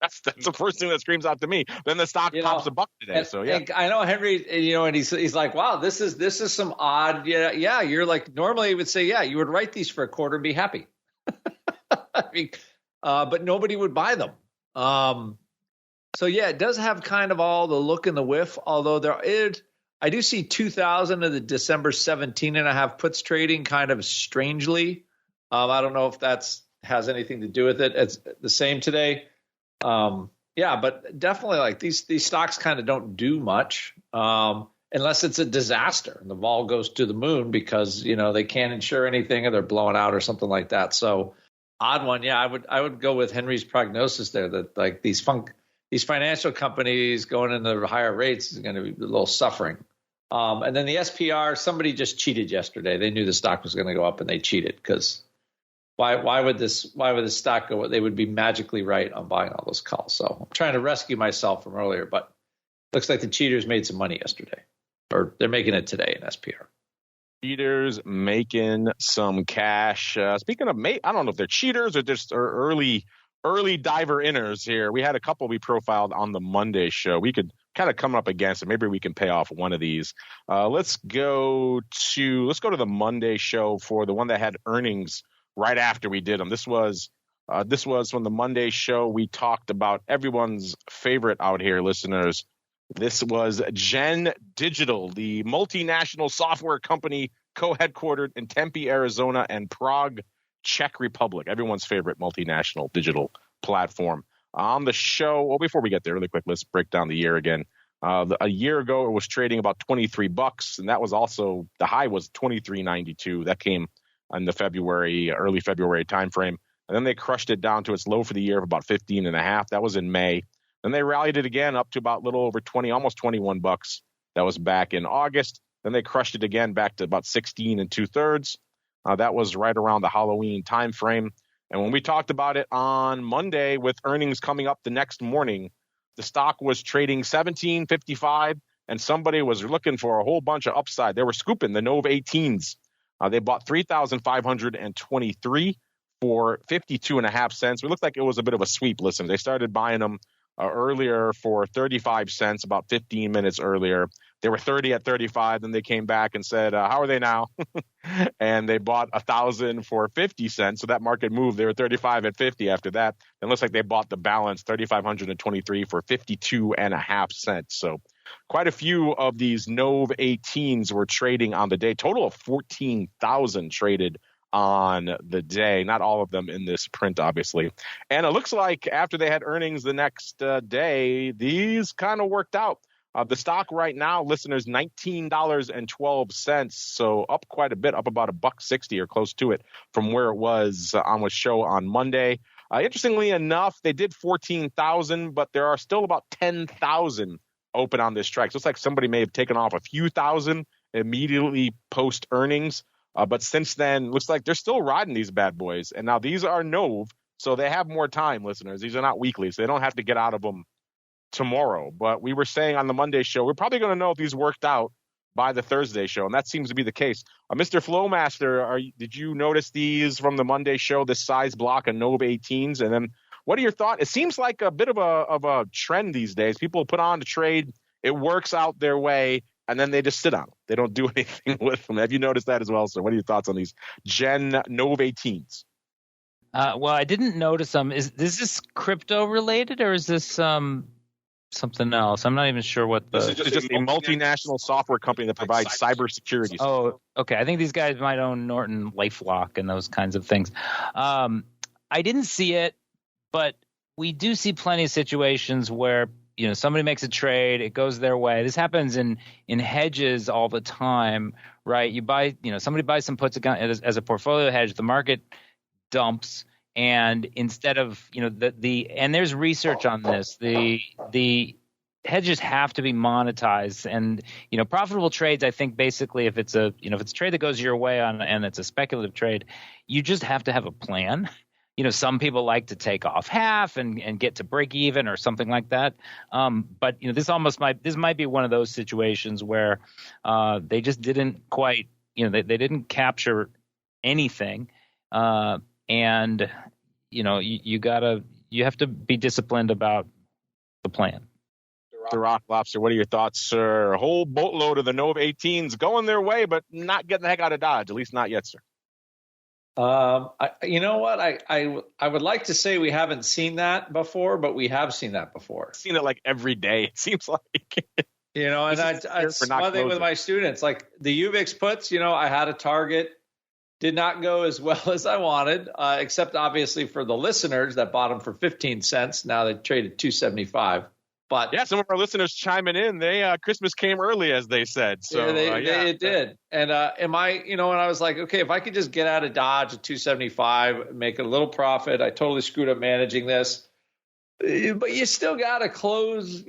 That's the first thing that screams out to me. Then the stock pops a buck today. And, so yeah, I know Henry. And he's like, wow, this is some odd. Yeah. You're like normally you would say, yeah, you would write these for a quarter and be happy. I mean, but nobody would buy them. So yeah, it does have kind of all the look and the whiff. Although I do see 2,000 of the December 17.5 puts trading kind of strangely. I don't know if has anything to do with it. It's the same today. But definitely like these stocks kind of don't do much unless it's a disaster and the vol goes to the moon because they can't insure anything or they're blowing out or something like that. So odd one. Yeah, I would go with Henry's prognosis there that like these financial companies going into higher rates is going to be a little suffering. And then the SPR, somebody just cheated yesterday. They knew the stock was going to go up and they cheated because why would this stock go? They would be magically right on buying all those calls. So I'm trying to rescue myself from earlier, but looks like the cheaters made some money yesterday, or they're making it today in SPR. Cheaters making some cash. Speaking of, I don't know if they're cheaters or just early diver inners here. We had a couple we profiled on the Monday show. We could kind of come up against it. Maybe we can pay off one of these. Let's go to the Monday show for the one that had earnings right after we did them. This was from the Monday show. We talked about everyone's favorite out here, listeners. This was Gen Digital, the multinational software company co-headquartered in Tempe, Arizona, and Prague, Czech Republic. Everyone's favorite multinational digital platform. On the show, well, before we get there, really quick, let's break down the year again. A year ago, it was trading about $23, and that was also the high was $23.92. That came in the early February timeframe. And then they crushed it down to its low for the year of about 15.5. That was in May. Then they rallied it again up to about a little over 20, almost $21. That was back in August. Then they crushed it again back to about 16 2/3. That was right around the Halloween timeframe. And when we talked about it on Monday with earnings coming up the next morning, the stock was trading $17.55, and somebody was looking for a whole bunch of upside. They were scooping the Nov 18s. They bought 3,523 for 52.5 cents. It looked like it was a bit of a sweep. Listen, they started buying them earlier for 35 cents, about 15 minutes earlier. They were 30 at 35. Then they came back and said, how are they now? And they bought 1,000 for 50 cents. So that market moved. They were 35 at 50 after that. It looks like they bought the balance, 3,523 for 52.5 cents. So quite a few of these Nov 18s were trading on the day. Total of 14,000 traded on the day. Not all of them in this print, obviously. And it looks like after they had earnings the next day, these kind of worked out. The stock right now, listeners, $19.12. So up quite a bit, up about $1.60 or close to it from where it was on the show on Monday. Interestingly enough, they did 14,000, but there are still about 10,000 open on this track. So it's like somebody may have taken off a few thousand immediately post earnings. But since then, looks like they're still riding these bad boys. And now these are Nov, so they have more time, listeners. These are not weekly, so they don't have to get out of them tomorrow. But we were saying on the Monday show, we're probably going to know if these worked out by the Thursday show, and that seems to be the case. Mr. Flowmaster, did you notice these from the Monday show, this size block of NOV 18s? And then what are your thoughts? It seems like a bit of a trend these days. People put on to trade, it works out their way, and then they just sit on them. They don't do anything with them. Have you noticed that as well, sir? What are your thoughts on these Gen NOV 18s? Well, I didn't notice them. Is this crypto related, or is this something else? I'm not even sure what the. This is just a multinational software company that provides cybersecurity. Oh, okay. I think these guys might own Norton LifeLock and those kinds of things. I didn't see it, but we do see plenty of situations where somebody makes a trade, it goes their way. This happens in hedges all the time, right? You buy, somebody buys some puts as a portfolio hedge, the market dumps, and instead of and there's research on this, the hedges have to be monetized, and profitable trades, I think basically if it's a trade that goes your way and it's a speculative trade, you just have to have a plan. Some people like to take off half and get to break even or something like that. But this might be one of those situations where they just didn't quite, they didn't capture anything. And you have to be disciplined about the plan. The Rock Lobster, what are your thoughts, sir? A whole boatload of the NOV 18s going their way, but not getting the heck out of Dodge, at least not yet, sir. You know what? I would like to say we haven't seen that before, but we have seen that before. I've seen it like every day, it seems like. And it's one thing with my students, like the UVIX puts, I had a target, did not go as well as I wanted, except obviously for the listeners that bought them for 15 cents. Now they traded $2.75. But yeah, some of our listeners chiming in. They Christmas came early, as they said. So it did. And and I was like, okay, if I could just get out of Dodge at $2.75, make a little profit. I totally screwed up managing this, but you still got to close.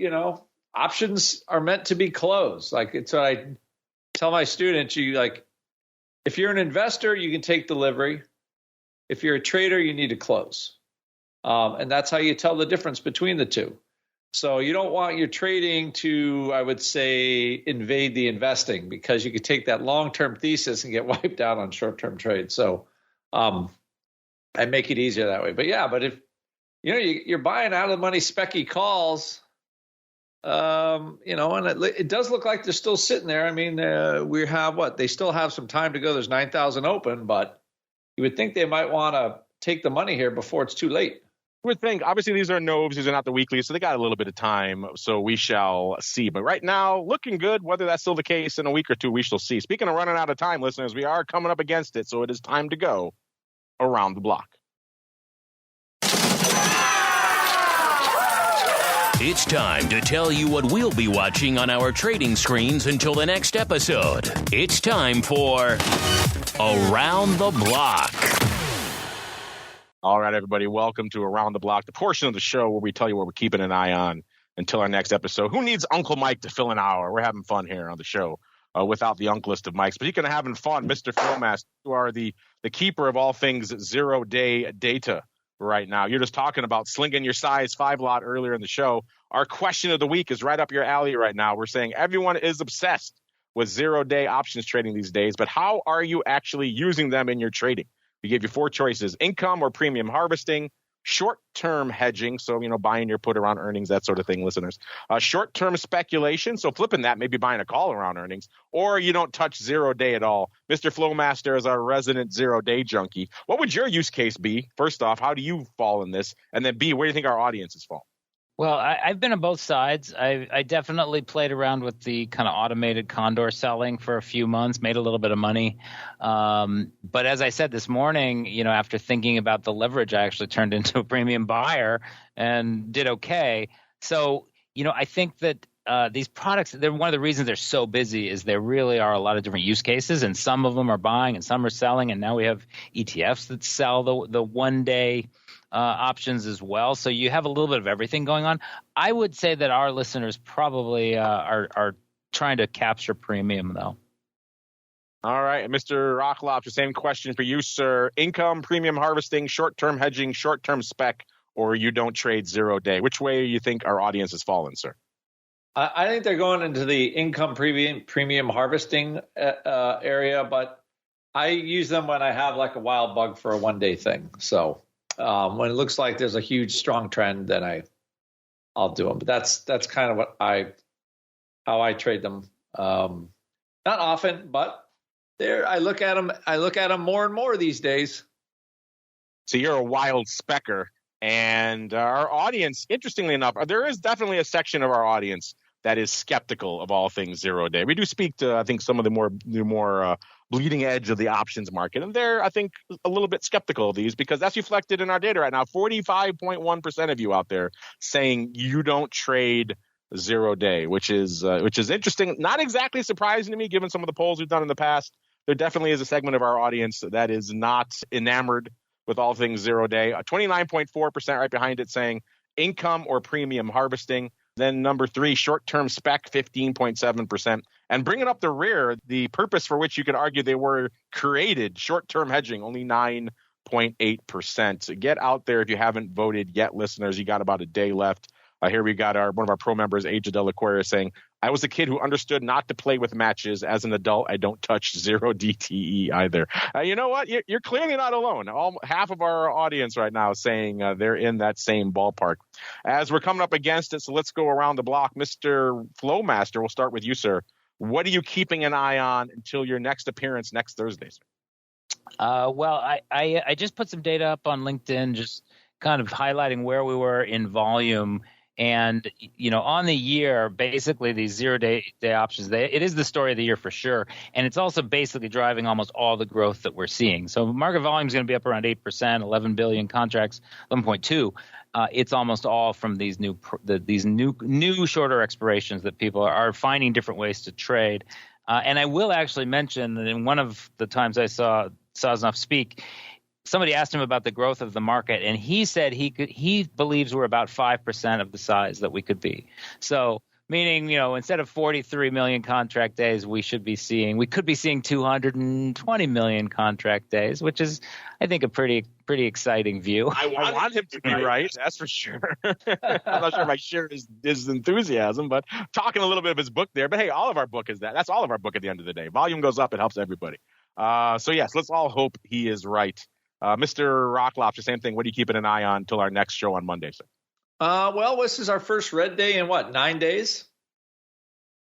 Options are meant to be closed. Like it's what I tell my students. If you're an investor, you can take delivery. If you're a trader, you need to close, and that's how you tell the difference between the two. So you don't want your trading to, I would say, invade the investing, because you could take that long-term thesis and get wiped out on short-term trades. So I make it easier that way. But if you're buying out of the money specky calls, and it does look like they're still sitting there. I mean, we have they still have some time to go. There's 9,000 open, but you would think they might want to take the money here before it's too late. Would think, obviously these are NOVs, these are not the weeklies, so they got a little bit of time, so we shall see. But right now, looking good. Whether that's still the case in a week or two, we shall see. Speaking of running out of time, listeners, we are coming up against it, so it is time to go around the block. It's time to tell you what we'll be watching on our trading screens until the next episode. It's time for Around the Block. All right, everybody, welcome to Around the Block, the portion of the show where we tell you what we're keeping an eye on until our next episode. Who needs Uncle Mike to fill an hour? We're having fun here on the show without the unklest of Mikes. But speaking of having fun, Mr. Flowmaster, you are the keeper of all things zero-day data right now. You're just talking about slinging your size 5 lot earlier in the show. Our question of the week is right up your alley right now. We're saying everyone is obsessed with zero-day options trading these days, but how are you actually using them in your trading? We gave you 4 choices: income or premium harvesting, short-term hedging, so, buying your put around earnings, that sort of thing, listeners. Short-term speculation, so flipping that, maybe buying a call around earnings, or you don't touch zero-day at all. Mr. Flowmaster is our resident zero-day junkie. What would your use case be? First off, how do you fall in this? And then B, where do you think our audience is falling? Well, I've been on both sides. I definitely played around with the kind of automated condor selling for a few months, made a little bit of money. But as I said this morning, after thinking about the leverage, I actually turned into a premium buyer and did okay. So, I think that these products, one of the reasons they're so busy is there really are a lot of different use cases, and some of them are buying and some are selling. And now we have ETFs that sell the one-day options as well. So you have a little bit of everything going on. I would say that our listeners probably are trying to capture premium, though. All right, Mr. Rocklop, the same question for you, sir. Income, premium harvesting, short-term hedging, short-term spec, or you don't trade zero-day. Which way do you think our audience has fallen, sir? I think they're going into the income premium harvesting area, but I use them when I have like a wild bug for a one-day thing. So when it looks like there's a huge strong trend, then I'll do them. But that's kind of how I trade them. Not often, but I look at them more and more these days. So you're a wild specker. And our audience, interestingly enough, there is definitely a section of our audience that is skeptical of all things zero-day. We do speak to, I think, some of the more bleeding edge of the options market. And they're, I think, a little bit skeptical of these because that's reflected in our data right now. 45.1% of you out there saying you don't trade zero-day, which is interesting. Not exactly surprising to me, given some of the polls we've done in the past. There definitely is a segment of our audience that is not enamored with all things zero-day. 29.4% right behind it saying income or premium harvesting. Then number 3, short-term spec, 15.7%. And bringing up the rear, the purpose for which you could argue they were created, short-term hedging, only 9.8%. Get out there if you haven't voted yet, listeners. You got about a day left. Here we got one of our pro members, Aja Del Aquaria, saying, I was a kid who understood not to play with matches. As an adult, I don't touch zero DTE either. You know what? You're clearly not alone. Half of our audience right now is saying they're in that same ballpark. As we're coming up against it, so let's go around the block. Mr. Flowmaster, we'll start with you, sir. What are you keeping an eye on until your next appearance next Thursday, sir? Well, I just put some data up on LinkedIn, just kind of highlighting where we were in volume. And, on the year, basically these zero-day options, it is the story of the year for sure. And it's also basically driving almost all the growth that we're seeing. So market volume is going to be up around 8%, 11 billion contracts, 11.2. It's almost all from these new shorter expirations that people are finding different ways to trade. And I will actually mention that in one of the times I saw Sosnoff speak, somebody asked him about the growth of the market, and he said he believes we're about 5% of the size that we could be. So, meaning, instead of 43 million contract days, we could be seeing 220 million contract days, which is, I think, a pretty exciting view. I want him to be right. That's for sure. I'm not sure if I share his enthusiasm, but talking a little bit of his book there. But hey, all of our book is that. That's all of our book at the end of the day. Volume goes up, it helps everybody. So yes, let's all hope he is right. Mr. Rocklofts, the same thing. What are you keeping an eye on until our next show on Monday, sir? Well, this is our first red day in 9 days?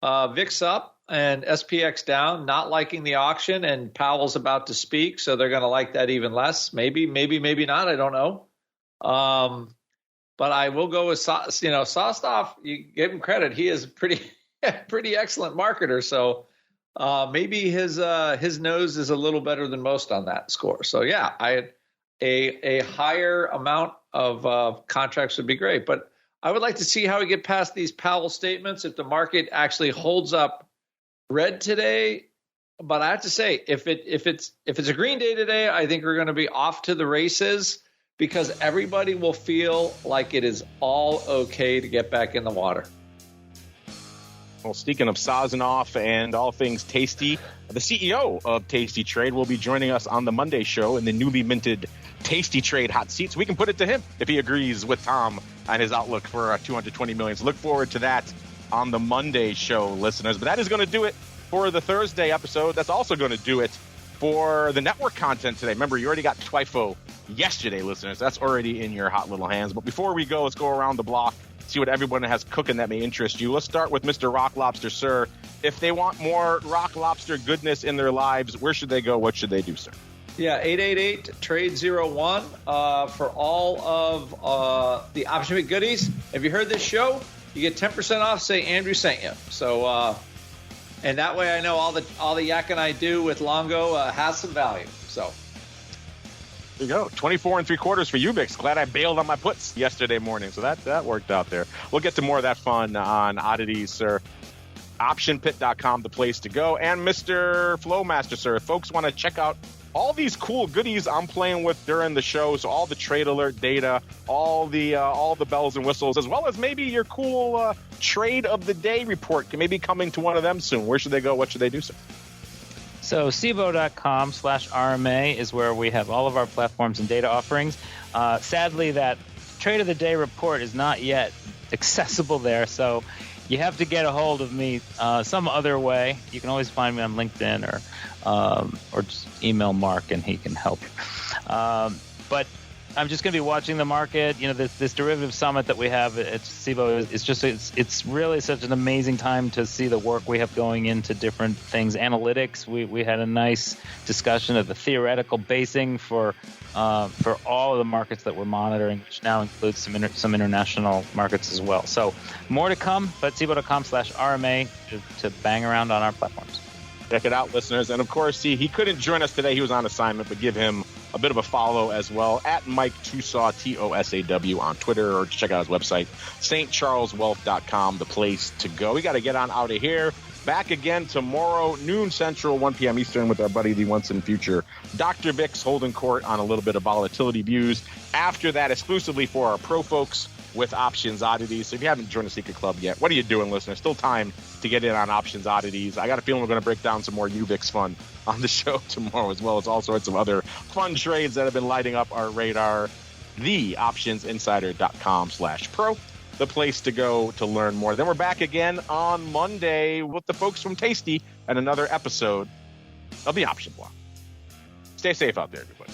VIX up and SPX down, not liking the auction, and Powell's about to speak, so they're going to like that even less. Maybe not. I don't know. But I will go with Sosnoff. You give him credit; he is pretty excellent marketer. So. Maybe his nose is a little better than most on that score. So yeah, a higher amount of contracts would be great. But I would like to see how we get past these Powell statements if the market actually holds up red today. But I have to say, if it's a green day today, I think we're going to be off to the races because everybody will feel like it is all okay to get back in the water. Well, speaking of Sosnoff and all things tasty, the CEO of Tasty Trade will be joining us on the Monday show in the newly minted Tasty Trade hot seat. So we can put it to him if he agrees with Tom on his outlook for 220 million. So look forward to that on the Monday show, listeners. But that is going to do it for the Thursday episode. That's also going to do it for the network content today. Remember, you already got TWFO yesterday, listeners. That's already in your hot little hands. But before we go, let's go around the block. See what everyone has cooking that may interest you. Let's start with Mr. Rock Lobster, sir. If they want more Rock Lobster goodness in their lives, where should they go? What should they do, sir? Yeah, 888-TRADE-01 for all of the option week goodies. If you heard this show, you get 10% off. Say Andrew sent you. So, and that way I know all the yakking I do with Longo has some value. So. There you go. 24 3/4 for UBIX. Glad I bailed on my puts yesterday morning. So that worked out there. We'll get to more of that fun on oddities, sir. Optionpit.com, the place to go. And Mr. Flowmaster, sir, if folks want to check out all these cool goodies I'm playing with during the show, so all the trade alert data, all the bells and whistles, as well as maybe your cool trade of the day report, maybe coming to one of them soon. Where should they go? What should they do, sir? So Cboe.com/RMA is where we have all of our platforms and data offerings. Sadly, that trade of the day report is not yet accessible there. So you have to get a hold of me some other way. You can always find me on LinkedIn or just email Mark and he can help you. But I'm just going to be watching the market. You know, this derivative summit that we have at Cboe it's really such an amazing time to see the work we have going into different things. Analytics, we had a nice discussion of the theoretical basing for all of the markets that we're monitoring, which now includes some international markets as well. So more to come, but Cboe.com/RMA to bang around on our platforms. Check it out, listeners. And of course, he couldn't join us today. He was on assignment, but give him a bit of a follow as well at Mike Tusaw, TOSAW on Twitter, or check out his website, stcharleswealth.com, the place to go. We got to get on out of here. Back again tomorrow, noon Central, 1 p.m. Eastern, with our buddy, the once and future Dr. Vicks, holding court on a little bit of volatility views. After that, exclusively for our pro folks with Options Oddities. So if you haven't joined the Secret Club yet, what are you doing, listeners? Still time to get in on Options Oddities. I got a feeling we're going to break down some more UVIX fun on the show tomorrow, as well as all sorts of other fun trades that have been lighting up our radar. TheOptionsInsider.com/pro, the place to go to learn more. Then we're back again on Monday with the folks from Tasty and another episode of the Option Block. Stay safe out there, everybody.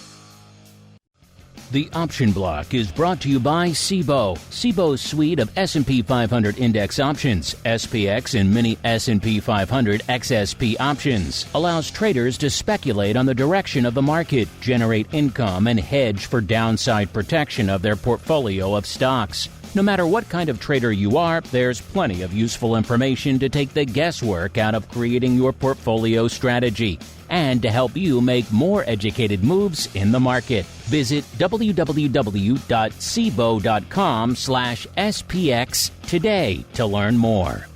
The Option Block is brought to you by Cboe. Cboe's suite of S&P 500 index options, SPX and mini S&P 500 XSP options, allows traders to speculate on the direction of the market, generate income, and hedge for downside protection of their portfolio of stocks. No matter what kind of trader you are, there's plenty of useful information to take the guesswork out of creating your portfolio strategy and to help you make more educated moves in the market. Visit www.cboe.com/SPX today to learn more.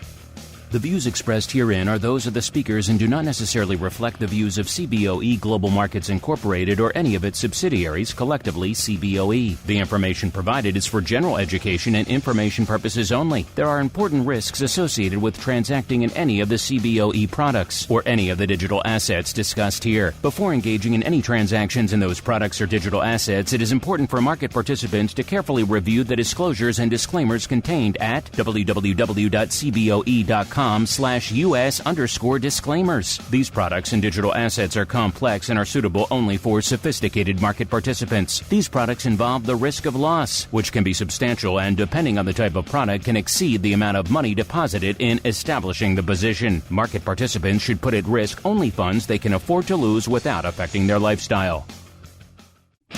The views expressed herein are those of the speakers and do not necessarily reflect the views of Cboe Global Markets Incorporated or any of its subsidiaries, collectively Cboe. The information provided is for general education and information purposes only. There are important risks associated with transacting in any of the Cboe products or any of the digital assets discussed here. Before engaging in any transactions in those products or digital assets, it is important for market participants to carefully review the disclosures and disclaimers contained at www.cboe.com/US_disclaimers. These products and digital assets are complex and are suitable only for sophisticated market participants. These products involve the risk of loss, which can be substantial and, depending on the type of product, can exceed the amount of money deposited in establishing the position. Market participants should put at risk only funds they can afford to lose without affecting their lifestyle.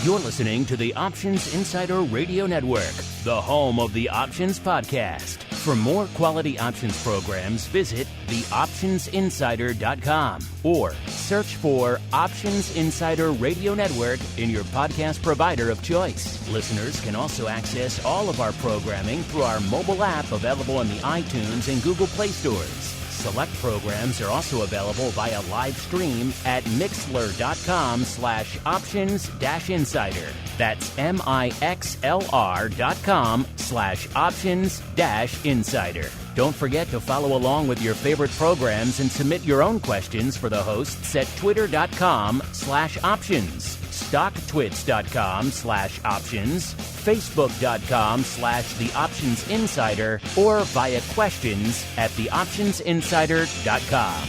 You're listening to the Options Insider Radio Network, the home of the Options Podcast. For more quality options programs, visit theoptionsinsider.com or search for Options Insider Radio Network in your podcast provider of choice. Listeners can also access all of our programming through our mobile app available in the iTunes and Google Play stores. Select programs are also available via live stream at mixlr.com/options-insider. That's mixlr.com/options-insider. Don't forget to follow along with your favorite programs and submit your own questions for the hosts at twitter.com/options, stocktwits.com/options, facebook.com/theoptionsinsider, or via questions at theoptionsinsider.com.